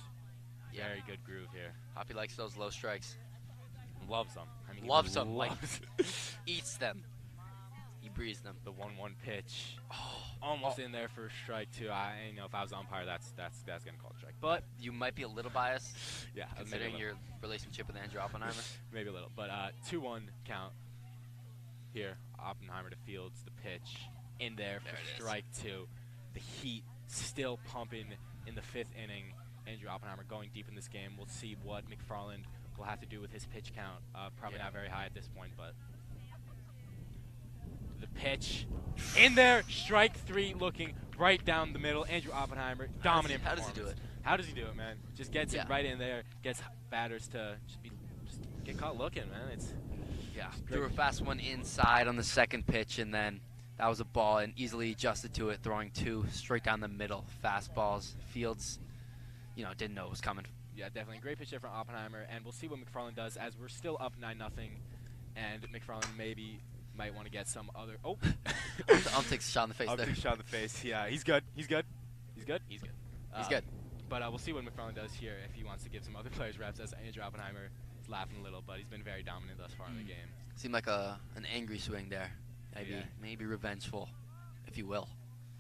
very good groove here. Hoppy likes those low strikes. Loves them. He loves them. Like eats them. He breathes them. The 1-1 pitch. almost in there for strike two. If I was the umpire, that's gonna call a strike. But You might be a little biased, yeah, considering your relationship with Andrew Oppenheimer. maybe a little. But 2-1 count here. Oppenheimer to Fields, the pitch in there for There it is. strike two. The heat still pumping in the 5th inning. Andrew Oppenheimer going deep in this game. We'll see what McFarland will have to do with his pitch count. Probably not very high at this point, but the pitch in there. Strike three, looking right down the middle. Andrew Oppenheimer, dominant How does he do performance. it? How does he do it, man? Just gets it Yeah. right in there. Gets batters to just get caught looking, man. It's Yeah, great. threw a fast one inside on the second pitch, and then that was a ball, and easily adjusted to it, throwing 2 straight down the middle. Fastballs. Fields, didn't know it was coming. yeah, definitely a great pitch there from Oppenheimer, and we'll see what McFarland does as we're still up 9-0, and McFarland might want to get some other. Oh, I'll take a shot in the face I'll there. take a shot in the face. Yeah, he's good. He's good. He's good. But we'll see what McFarland does here if he wants to give some other players reps, as Andrew Oppenheimer is laughing a little, but he's been very dominant thus far in the game. Seemed like an angry swing there. Maybe revengeful, if you will.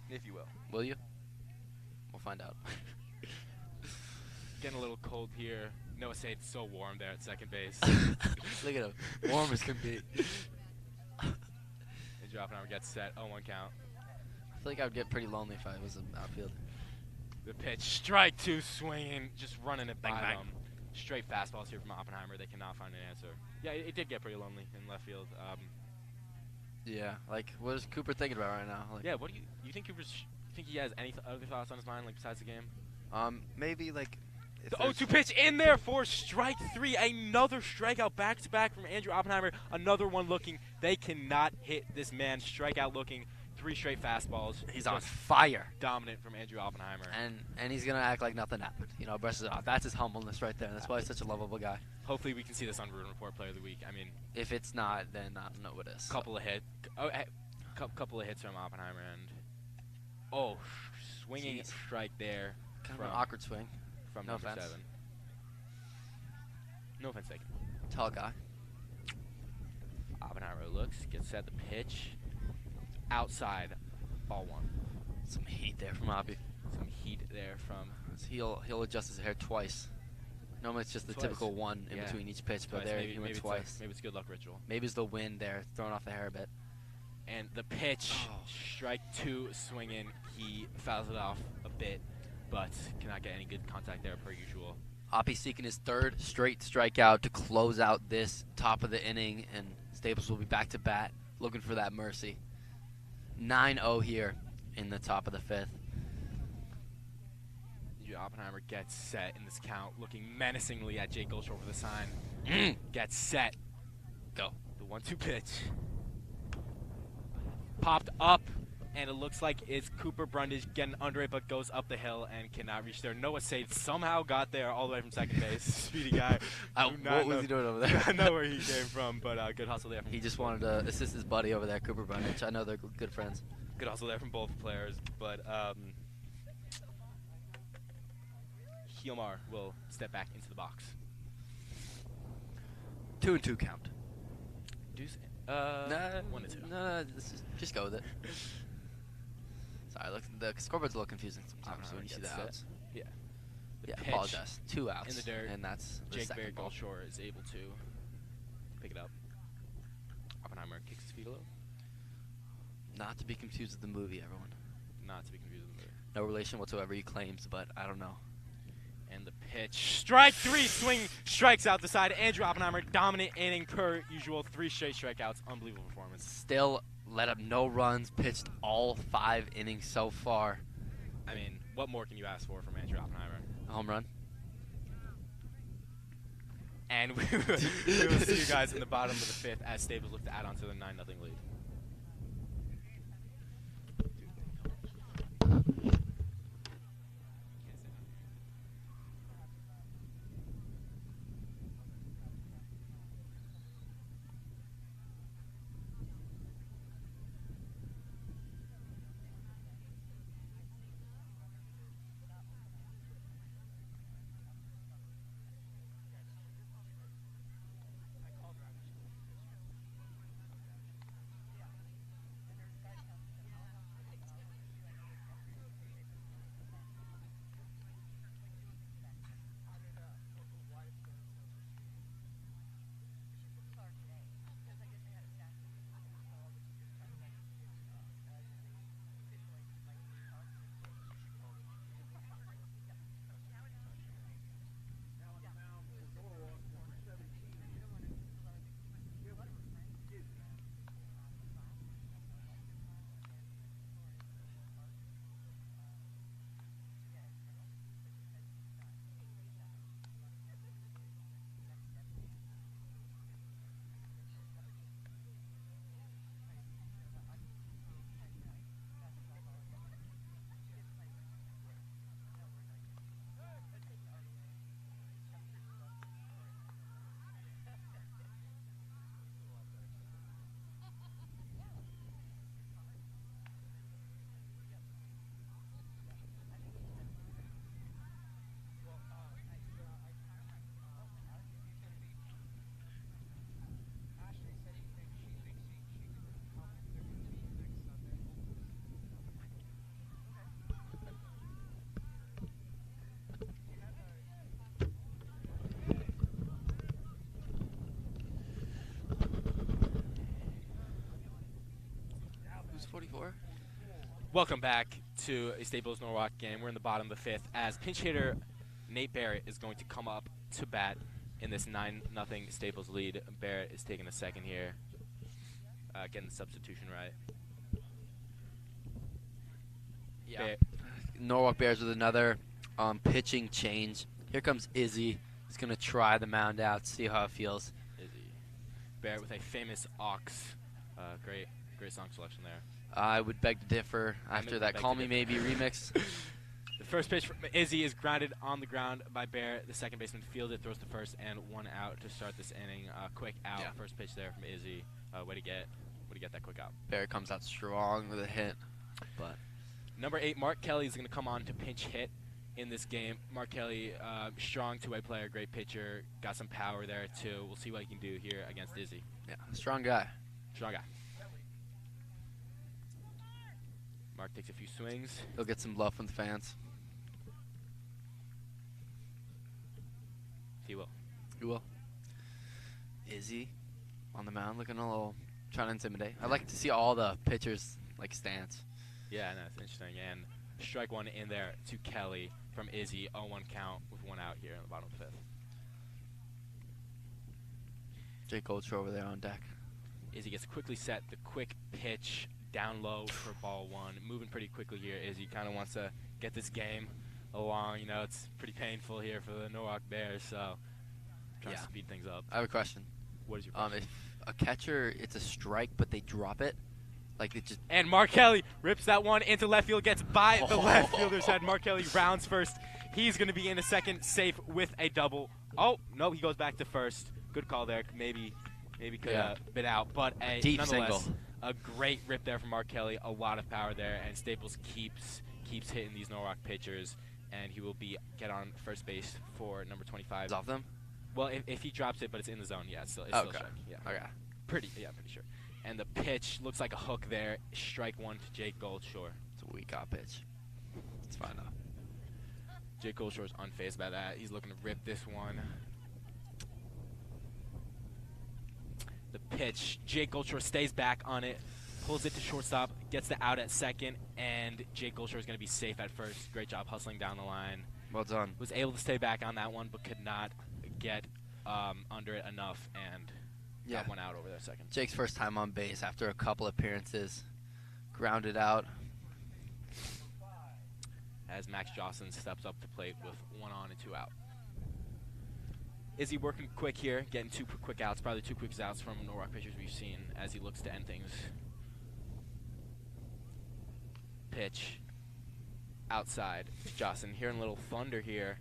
If you will. Will you? We'll find out. Getting a little cold here. Noah Sade's so warm there at second base. Look at him. Warm as can be. Andrew Oppenheimer gets set. 0-1 count. I feel like I would get pretty lonely if I was an outfield. The pitch, strike two, swinging, just running it by Bang, bang. them. Straight fastballs here from Oppenheimer. They cannot find an answer. Yeah, it did get pretty lonely in left field. Yeah, like, what is Cooper thinking about right now? Like, Yeah, what do you think think he has any other thoughts on his mind, like besides the game? maybe like. If The there's- 0-2 pitch in there for strike three. Another strikeout back-to-back from Andrew Oppenheimer. Another one looking. They cannot hit this man. Strikeout looking. 3 straight fastballs. He's on Just fire, dominant from Andrew Oppenheimer. and he's gonna act like nothing happened. Brushes it off. That's his humbleness right there. That's why he's such a lovable guy. Hopefully we can see this on Bruin Report Player of the Week. I mean, If it's not, then I don't know what is. couple of hits from Oppenheimer, and swinging Jeez. strike there Kind of an from- awkward swing. from No number offense. 7. No offense taken. Tall guy. Oppenheimer looks, gets set the pitch, outside, ball 1. Some heat there from Oppie. Some heat there from He'll adjust his hair twice. Normally it's just the Twice. typical one in Yeah. between each pitch, but twice. there Maybe, he went maybe twice. maybe it's good luck ritual. Maybe it's the wind there throwing off the hair a bit. And the pitch, Oh. strike 2, swinging. He fouls it off a bit, but cannot get any good contact there per usual. Oppie seeking his 3rd straight strikeout to close out this top of the inning, and Staples will be back to bat, looking for that mercy. 9-0 here in the top of the 5th. Oppenheimer gets set in this count, looking menacingly at Jake Goldshore for the sign. Mm. Gets set. Go. The 1-2 pitch. Popped up, and it looks like it's Cooper Brundage getting under it, but goes up the hill and cannot reach there. Noah Sade somehow got there all the way from second base. Speedy guy. Do not What was know- he doing over I there? know where he came from, but good hustle there. From He just wanted to assist his buddy over there, Cooper Brundage. I know they're good friends. Good hustle there from both players, but Hiomar will step back into the box. 2-2 count. Deuce, No, 1-2. No, just go with it. Sorry, look, the scoreboard's a little confusing sometimes Oppenheimer when you see the gets set. outs. Yeah. The Yeah, pitch apologize. 2 outs. in the dirt. And that's the Jake second ball. Goldshore is able to pick it up. Oppenheimer kicks his feet a little. Not to be confused with the movie, everyone. Not to be confused with the movie. No relation whatsoever, he claims, but I don't know. And the pitch. Strike 3, swing, strikes out the side. Andrew Oppenheimer, dominant inning per usual. 3 straight strikeouts. Unbelievable performance. Still let up no runs, pitched all 5 innings so far. I mean, what more can you ask for from Andrew Oppenheimer? A home run. And we will see you guys in the bottom of the 5th as Staples look to add on to the 9-0 lead. Welcome back to a Staples Norwalk game. We're in the bottom of the 5th as pinch hitter Nate Barrett is going to come up to bat in this 9-0 Staples lead. Barrett is taking a second here, getting the substitution right. Yeah. Norwalk Bears with another pitching change. Here comes Izzy. He's going to try the mound out, see how it feels. Izzy. Barrett with a famous Ox. Great song selection there. I would beg to differ after that Call Me Maybe remix. The first pitch from Izzy is grounded on the ground by Barrett. The second baseman fielded, throws to first, and 1 out to start this inning. Quick out. Yeah. First pitch there from Izzy. Way to get that quick out. Barrett comes out strong with a hit, but Number 8, Mark Kelly, is going to come on to pinch hit in this game. Mark Kelly, strong two-way player, great pitcher, got some power there too. We'll see what he can do here against Izzy. yeah, strong guy. Strong guy. Mark takes a few swings. He'll get some love from the fans. He will. He will. Izzy on the mound looking a little, trying to intimidate. I like to see all the pitchers like stance. Yeah, no, it's interesting. And strike one in there to Kelly from Izzy. 0-1 count with 1 out here in the bottom of the 5th. Jake Goldshore over there on deck. Izzy gets quickly set. The quick pitch down low for ball 1. Moving pretty quickly here. Izzy kind of wants to get this game along. You know, it's pretty painful here for the Norwalk Bears, so trying to speed things up. I have a question. What is your question? If a catcher, it's a strike, but they drop it, like it just... And Mark Kelly rips that one into left field, gets by the left fielder's head. Mark Kelly rounds first. He's going to be in a second, safe with a double. Oh, no, he goes back to first. Good call there. Maybe could have been out, but Deep nonetheless, single. A great rip there from Mark Kelly. A lot of power there, and Staples keeps hitting these Norwalk pitchers, and he will get on first base for number 25. It's off them? Well, if he drops it, but it's in the zone, yeah, it's still Okay. strike. Yeah. Okay. Pretty sure. And the pitch looks like a hook there. Strike 1 to Jake Goldshore. It's a weak out pitch. It's fine though. Jake Goldshore's unfazed by that. He's looking to rip this one. The pitch. Jake Goldshore stays back on it, pulls it to shortstop, gets the out at second, and Jake Goldshore is going to be safe at first. Great job hustling down the line. Well done. Was able to stay back on that one, but could not get under it enough, and got 1 out over there second. Jake's first time on base after a couple appearances. Grounded out. As Max Jocelyn steps up to plate with 1 on and 2 out. Izzy working quick here, getting 2 quick outs, probably 2 quick outs from Norwalk pitchers we've seen as he looks to end things. Pitch outside. Jocelyn hearing a little thunder here,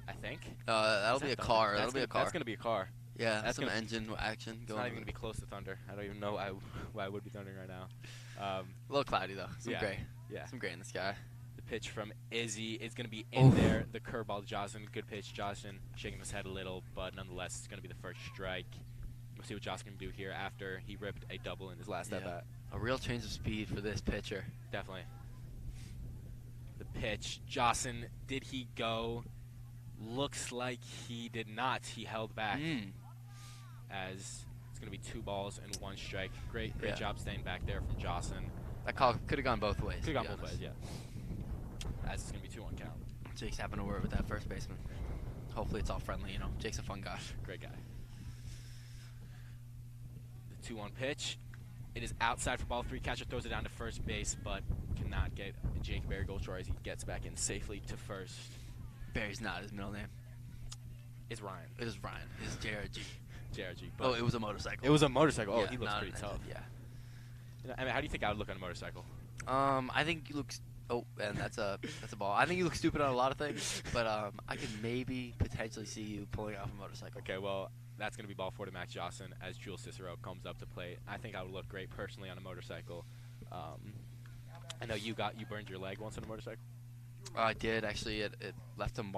I think. That'll be a car. That'll be a car. That's going to be a car. Yeah, That's some gonna, engine action it's going not on. even going to be close to thunder. I don't even know why I would be thundering right now. A little cloudy though. Some gray. Yeah. Some gray in the sky. The pitch from Izzy is going to be in there. The curveball to Jocelyn. Good pitch. Jocelyn shaking his head a little, but nonetheless, it's going to be the first strike. We'll see what Jocelyn can do here after he ripped a double in his last at-bat. A real change of speed for this pitcher. Definitely. The pitch. Jocelyn, did he go? Looks like he did not. He held back as it's going to be 2 balls and 1 strike. Great job staying back there from Jocelyn. That call could have gone both ways. Could have gone both ways, yeah. As it's going to be 2-1 count. Jake's having a word with that first baseman. Hopefully it's all friendly, you know. Jake's a fun guy. Great guy. The 2-1 pitch. It is outside for ball 3. Catcher throws it down to first base, but cannot get Jake Barry Goldshore as he gets back in safely to first. Barry's not his middle name. It's Ryan. It is Ryan. It is JRG. JRG. Oh, it was a motorcycle. It was a motorcycle. Oh, Yeah, he looks not pretty an tough. engine, Yeah. You know, I mean, how do you think I would look on a motorcycle? I think he looks. Oh, and that's a ball. I think you look stupid on a lot of things, but I could maybe potentially see you pulling off a motorcycle. Okay, well, that's going to be ball 4 to Max Jocelyn as Jules Cicero comes up to plate. I think I would look great personally on a motorcycle. I know you burned your leg once on a motorcycle. I did actually. It left him.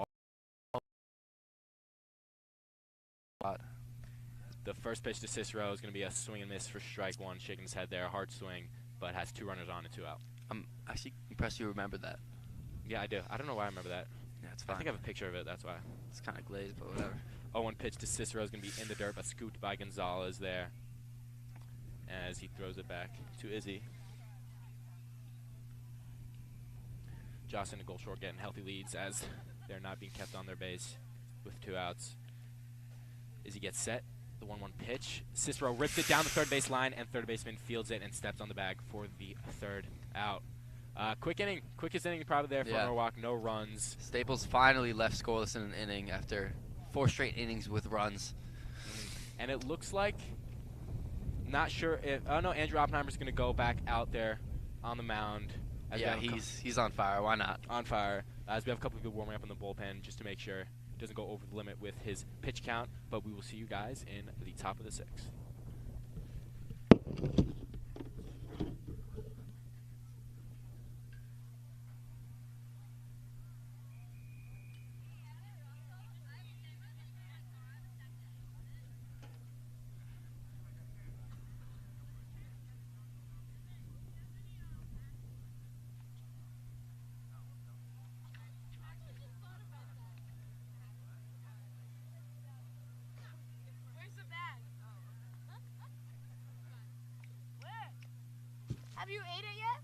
The first pitch to Cicero is going to be a swing and miss for strike 1, shaking his head there, hard swing, but has 2 runners on and 2 out. I'm actually impressed you remember that. Yeah, I do. I don't know why I remember that. Yeah, it's I fine. think I have a picture of it, that's why. It's kind of glazed, but whatever. 0-1 pitch to Cicero is going to be in the dirt, but scooped by Gonzalez there as he throws it back to Izzy. Jocelyn and Goldshore getting healthy leads as they're not being kept on their base with 2 outs. Izzy gets set. The 1-1 pitch. Cicero rips it down the third base line, and third baseman fields it and steps on the bag for the 3rd out. Quick inning. Quickest inning probably there for Norwalk. No runs. Staples finally left scoreless in an inning after 4 straight innings with runs. And it looks like, not sure if, oh no, Andrew Oppenheimer's going to go back out there on the mound. Yeah, he's on fire. Why not? On fire. As we have a couple of people warming up in the bullpen just to make sure doesn't go over the limit with his pitch count, but we will see you guys in the top of the 6th. Have you ate it yet?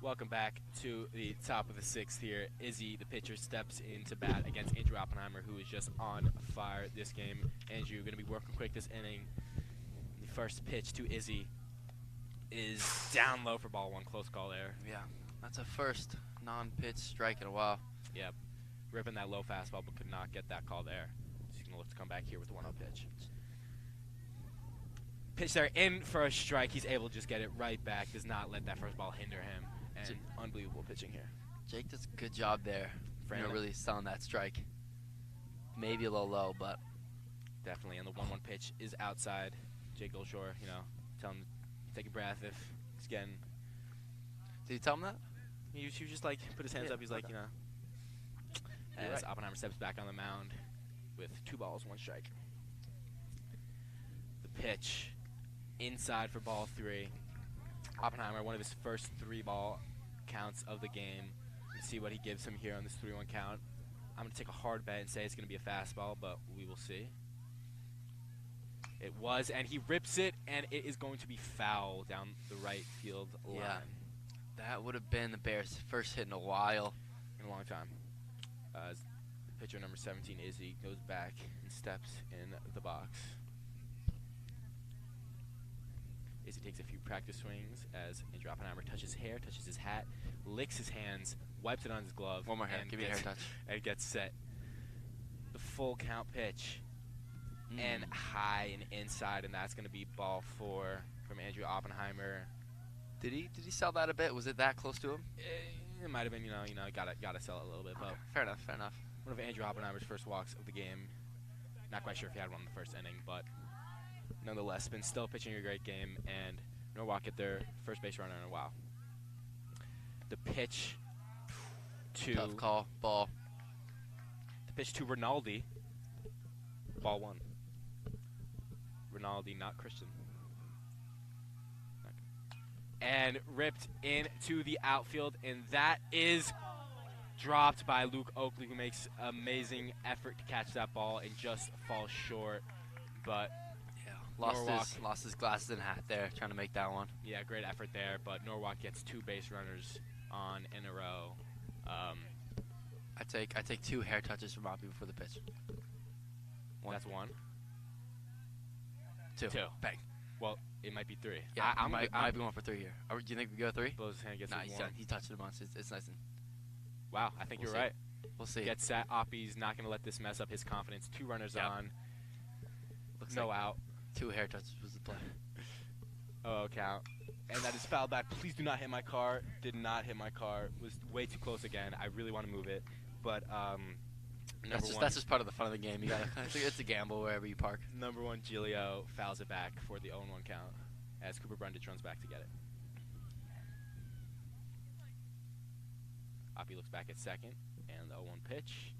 Welcome back to the top of the 6th here. Izzy, the pitcher, steps into bat against Andrew Oppenheimer, who is just on fire this game. Andrew, going to be working quick this inning. The first pitch to Izzy is down low for ball 1. Close call there. Yeah, that's a first non-pitch strike in a while. Yep. Ripping that low fastball, but could not get that call there. He's going to look to come back here with the 1-0 pitch. Pitch there in for a strike. He's able to just get it right back. Does not let that first ball hinder him. And unbelievable pitching here. Jake does a good job there. Really selling that strike. Maybe a little low, but definitely. And the 1-1 pitch is outside. Jake Goldshore, tell him to take a breath if he's getting. Did you tell him that? He was just like put his hands up. He's like, As Oppenheimer steps back on the mound with 2 balls, 1 strike. The pitch inside for ball 3. Oppenheimer, one of his first 3-ball counts of the game. Let's see what he gives him here on this 3-1 count. I'm going to take a hard bet and say it's going to be a fastball, but we will see. It was, and he rips it, and it is going to be foul down the right field line. Yeah, that would have been the Bears' first hit in a while. In a long time. As pitcher number 17, Izzy, goes back and steps in the box. Izzy takes a few practice swings as Andrew Oppenheimer touches hair, touches his hat, licks his hands, wipes it on his glove. One more hair. Give me a hair touch. And gets set. The full count pitch. And high and inside, and that's going to be ball 4 from Andrew Oppenheimer. Did he sell that a bit? Was it that close to him? It might have been, gotta sell it a little bit. Okay. But Fair enough. One of Andrew Oppenheimer's first walks of the game. Not quite sure if he had one in the first inning, but nonetheless, been still pitching a great game, and Norwalk get their first base runner in a while. The pitch 2. Tough call. Ball. The pitch to Rinaldi. Ball 1. Rinaldi, not Christian. And ripped into the outfield, and that is dropped by Luke Oakley, who makes amazing effort to catch that ball and just falls short. But Yeah. Norwalk. Lost his glasses and hat there, trying to make that one. Yeah, great effort there, but Norwalk gets 2 base runners on in a row. I take 2 hair touches from Oppie before the pitch. That's 1. 2. 2. Bang. Well, it might be 3. Yeah, I'm might be going for 3 here. Do you think we go 3? Blows his hand, gets Nah, it 1. he touched it once. It's nice and. Wow, I think We'll you're see. right. We'll see. Gets set. Oppie's not going to let this mess up his confidence. 2 runners Yep. on. Looks No like out. 2 hair touches was the play. Oh, count. And that is foul back. Please do not hit my car. Did not hit my car. Was way too close again. I really want to move it. But That's just part of the fun of the game. You gotta. It's a gamble wherever you park. number 1, Giglio, fouls it back for the 0-1 count as Cooper Brundage runs back to get it. Oppie looks back at second, and the 0-1 pitch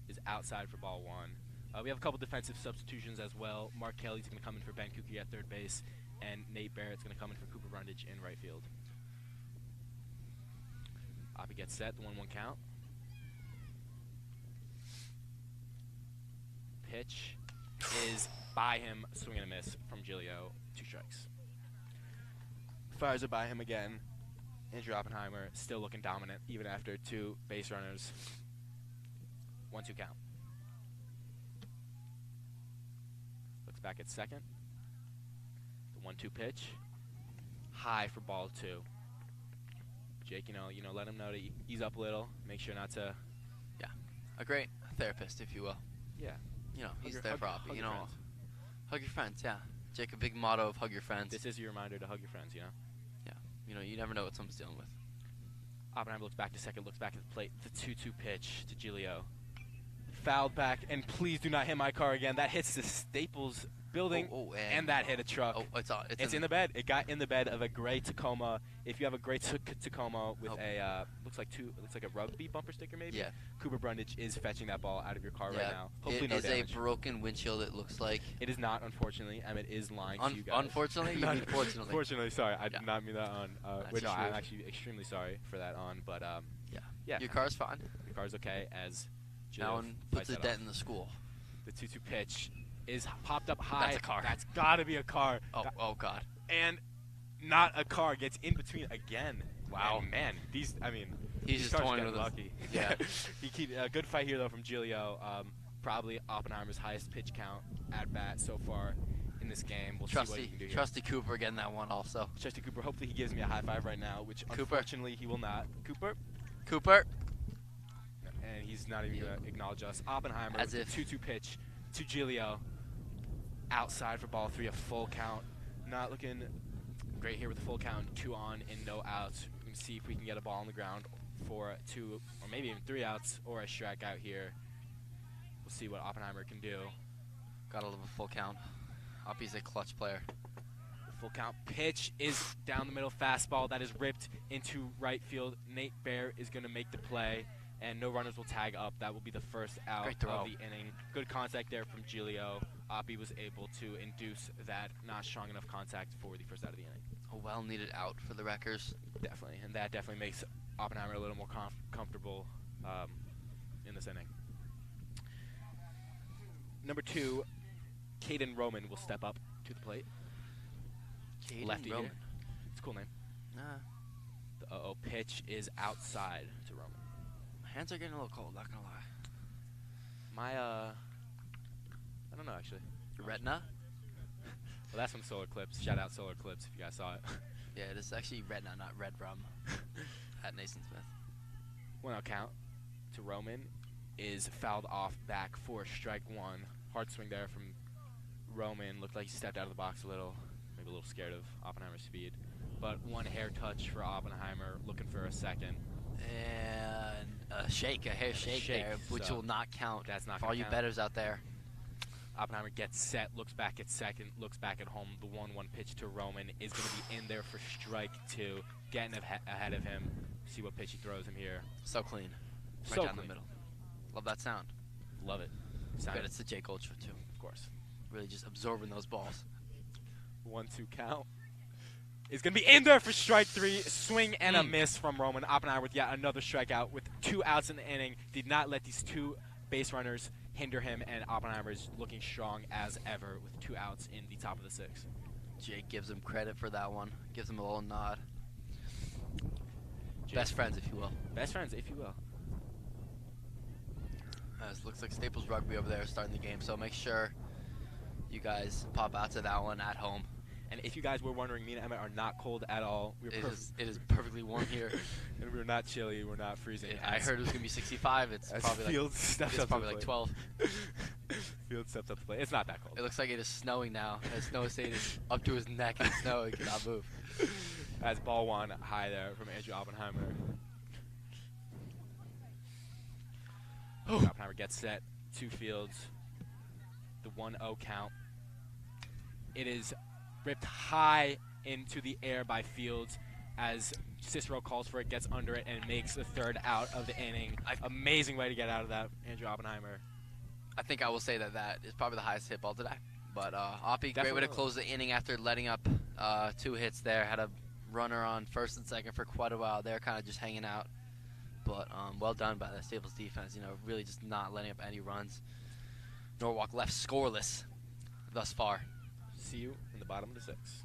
is outside for ball 1. We have a couple defensive substitutions as well. Mark Kelly's going to come in for Ben Kuki at third base, and Nate Barrett's going to come in for Cooper Brundage in right field. Oppie gets set, the 1-1 count. Pitch is by him, swing and a miss from Giglio, 2 strikes. Fires it by him again. Andrew Oppenheimer still looking dominant even after 2 base runners. 1-2 count. Looks back at second. The 1-2 pitch. High for ball 2. Jake, let him know to ease up a little. Make sure not to. A great therapist, if you will. Yeah. He's there for Oppie. Hug your friends. Hug your friends. Yeah. Jake, a big motto of hug your friends. This is your reminder to hug your friends, You never know what someone's dealing with. Oppenheimer looks back to second, looks back at the plate. The 2-2 pitch to Giglio. Fouled back, and please do not hit my car again. That hits the Staples building, and that hit a truck. Oh, It's in the bed. It got in the bed of a gray Tacoma. If you have a gray Tacoma with a looks like a rugby bumper sticker maybe. Yeah. Cooper Brundage is fetching that ball out of your car Yeah. right now. Hopefully It no is damage. a broken windshield, it looks like. It is not, unfortunately. It is lying to you guys. Unfortunately? You mean fortunately? Fortunately, sorry. I Yeah. did not mean that on. That's Wait, no, I'm true. actually extremely sorry for that on. But yeah. Your car's fine. The car's okay as That Giglio one fights puts a that dent off. in the school. The 2-2 pitch is popped up high. That's a car. That's got to be a car. Oh God. And not a car gets in between again. Wow. And man, He's these just cars toying getting with us. lucky. Yeah. A good fight here though from Giglio. Probably Oppenheimer's highest pitch count at bat so far in this game. We'll see what he can do here. Trusty Cooper getting that one also. Trusty Cooper. Hopefully he gives me a high five right now, which Cooper. unfortunately he will not. Cooper. And he's not even going to acknowledge us. Oppenheimer, As with if. the 2-2 pitch to Giglio. Outside for ball 3, a full count. Not looking great here with a full count, 2 on and no outs. We can see if we can get a ball on the ground for 2 or maybe even 3 outs or a strikeout here. We'll see what Oppenheimer can do. Gotta love a full count. Oppie's a clutch player. Full count pitch is down the middle fastball that is ripped into right field. Nate Bear is going to make the play, and no runners will tag up. That will be the first out Great of throw. the inning. Good contact there from Giglio. Oppie was able to induce that not strong enough contact for the first out of the inning. A well-needed out for the Wreckers. Definitely, and that definitely makes Oppenheimer a little more comfortable in this inning. Number 2, Caden Roman will step up to the plate. Caden Lefty Roman. here. It's a cool name. Nah, The 0-0 pitch is outside to Roman. my hands are getting a little cold, not gonna lie. I don't know actually. Your retina? Well, that's from Solar Clips. Shout out Solar Clips if you guys saw it. Yeah, it is actually retina, not red rum. At Nathan Smith. 1-0 count to Roman is fouled off back for strike 1. Hard swing there from Roman. Looked like he stepped out of the box a little. Maybe a little scared of Oppenheimer's speed. But 1 hair touch for Oppenheimer, looking for a second. And a hair shake there, which so will not count. that's not for all gonna you count. bettors out there. Oppenheimer gets set, looks back at second, looks back at home. The 1-1 pitch to Roman is going to be in there for strike 2, getting ahead of him. See what pitch he throws him here. So clean. Right So down clean. the middle. Love that sound. Love it. Good, it's the Jake Ultra too. Of course. Really just absorbing those balls. 1-2 count. It's going to be in there for strike 3. Swing and a miss from Roman Oppenheimer with yet another strikeout with 2 outs in the inning. Did not let these 2 base runners hinder him, and Oppenheimer is looking strong as ever with 2 outs in the top of the 6th. Jake gives him credit for that one. Gives him a little nod. Jake. Best friends, if you will. Best friends, if you will. It looks like Staples Rugby over there is starting the game, so make sure you guys pop out to that one at home. And if you guys were wondering, me and Emmett are not cold at all. It is perfectly warm here. And we're not chilly. We're not freezing. I heard it was going to be 65. It's probably like 12. Field steps up to play. It's not that cold. It looks like it is snowing now. As Noah State is up to his neck in snow. He cannot move. As ball 1 high there from Andrew Oppenheimer. Oppenheimer gets set. 2 fields. The 1-0 count. It is ripped high into the air by Fields as Cicero calls for it, gets under it, and makes the 3rd out of the inning. Amazing way to get out of that, Andrew Oppenheimer. I think I will say that is probably the highest hit ball today. But Oppie, great way to close the inning after letting up 2 hits there. Had a runner on 1st and 2nd for quite a while there, kind of just hanging out. But well done by the Staples defense, really just not letting up any runs. Norwalk left scoreless thus far. See you in the bottom of the 6th.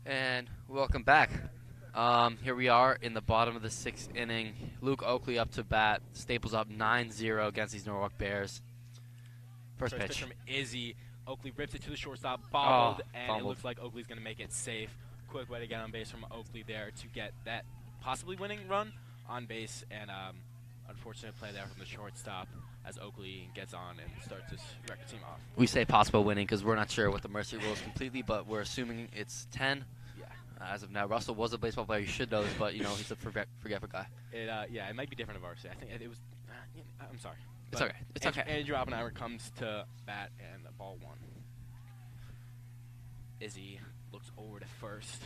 And welcome back. Here we are in the bottom of the 6th inning. Luke Oakley up to bat. Staples up 9-0 against these Norwalk Bears. First pitch from Izzy. Oakley rips it to the shortstop, bobbled, and fumbled. it looks like Oakley's going to make it safe. Quick way to get on base from Oakley there to get that possibly winning run on base, and unfortunate play there from the shortstop as Oakley gets on and starts his record team off. We say possible winning because we're not sure what the Mercy rule is completely, but we're assuming it's 10. Yeah. As of now, Russell was a baseball player. You should know this, but he's a forgetful guy. It might be different of Varsity. I think it was. I'm sorry. It's okay. It's okay. Andrew Oppenheimer comes to bat and ball 1. Izzy looks over to first.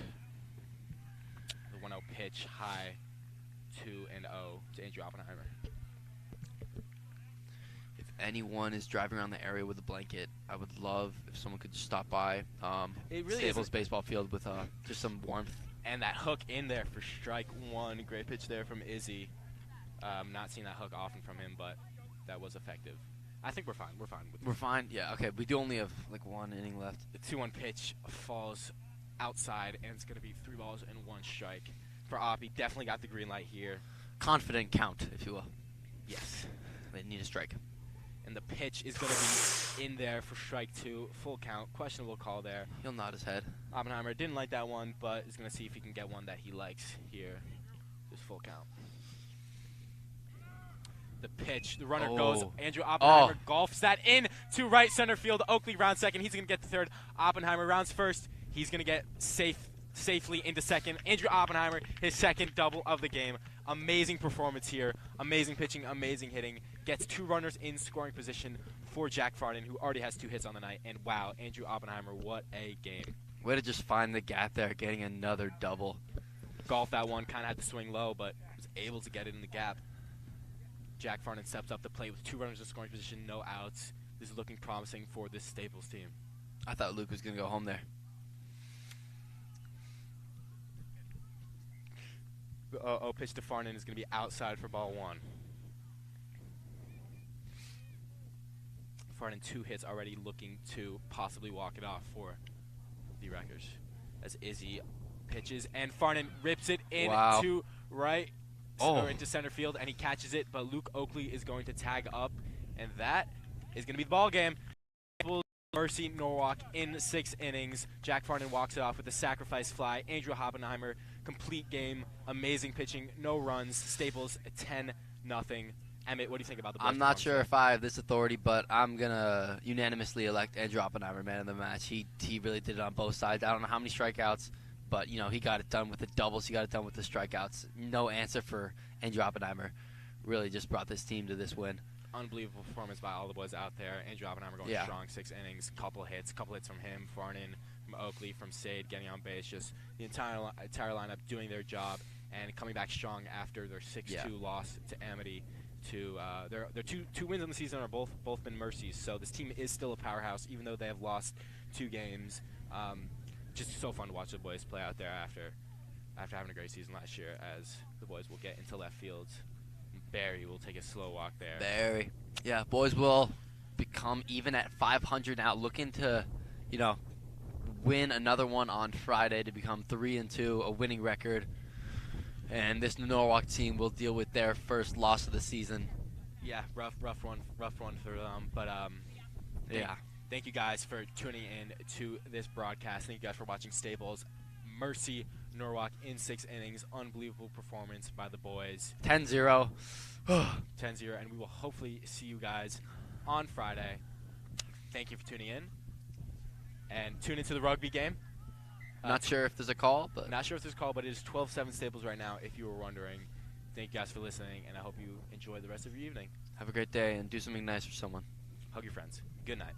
The 1-0 pitch high 2-0 to Andrew Oppenheimer. If anyone is driving around the area with a blanket, I would love if someone could just stop by It really Staples is baseball field with just some warmth. and that hook in there for strike 1. Great pitch there from Izzy. Not seeing that hook often from him, but that was effective. I think we're fine. We're fine. We're fine. Yeah. Okay. We do only have like 1 inning left. The 2-1 pitch falls outside, and it's going to be 3 balls and 1 strike for Oppie. Definitely got the green light here. Confident count, if you will. Yes. They need a strike. And the pitch is going to be in there for strike 2. Full count. Questionable call there. He'll nod his head. Oppenheimer didn't like that one, but is going to see if he can get one that he likes here. Just full count. The pitch, the runner goes. Andrew Oppenheimer golfs that in to right center field. Oakley rounds second. He's going to get to third. Oppenheimer rounds first. He's going to get safely into second. Andrew Oppenheimer, his second double of the game. Amazing performance here. Amazing pitching, amazing hitting. Gets 2 runners in scoring position for Jack Farden, who already has 2 hits on the night. And wow, Andrew Oppenheimer, what a game. Way to just find the gap there, getting another double. Golf that one, kind of had to swing low, but was able to get it in the gap. Jack Farden steps up the plate with 2 runners in scoring position, no outs. This is looking promising for this Staples team. I thought Luke was going to go home there. Pitch to Farden is going to be outside for ball 1. Farden 2 hits already, looking to possibly walk it off for the Wreckers. As Izzy pitches, and Farden rips it in to right. Or into center field, and he catches it, but Luke Oakley is going to tag up, and that is going to be the ball game. Mercy Norwalk in 6 innings. Jack Farden walks it off with a sacrifice fly. Andrew Oppenheimer, complete game, amazing pitching, no runs. Staples 10-0. Emmett, what do you think about the? I'm not sure if I have this authority, but I'm gonna unanimously elect Andrew Oppenheimer man of the match. He really did it on both sides. I don't know how many strikeouts. But, you know, he got it done with the doubles. He got it done with the strikeouts. No answer for Andrew Oppenheimer. Really just brought this team to this win. Unbelievable performance by all the boys out there. Andrew Oppenheimer going strong, 6 innings, couple hits from him, Farden, from Oakley, from Sade, getting on base. Just the entire lineup doing their job and coming back strong after their 6-2 loss to Amity. Their two wins in the season are both been Mercies. So this team is still a powerhouse, even though they have lost 2 games. Just so fun to watch the boys play out there after having a great season last year, as the boys will get into left field. Barry will take a slow walk there. Barry. Yeah, boys will become even at 500 now, looking to, you know, win another one on Friday to become 3-2, a winning record. And this Norwalk team will deal with their first loss of the season. Yeah, rough one for them. But yeah. Thank you guys for tuning in to this broadcast. Thank you guys for watching Staples. Mercy Norwalk in 6 innings. Unbelievable performance by the boys. 10-0. 10-0, and we will hopefully see you guys on Friday. Thank you for tuning in. And tune into the rugby game. Not sure if there's a call, but not sure if there's a call, but it is 12-7 Staples right now, if you were wondering. Thank you guys for listening, and I hope you enjoy the rest of your evening. Have a great day and do something nice for someone. Hug your friends. Good night.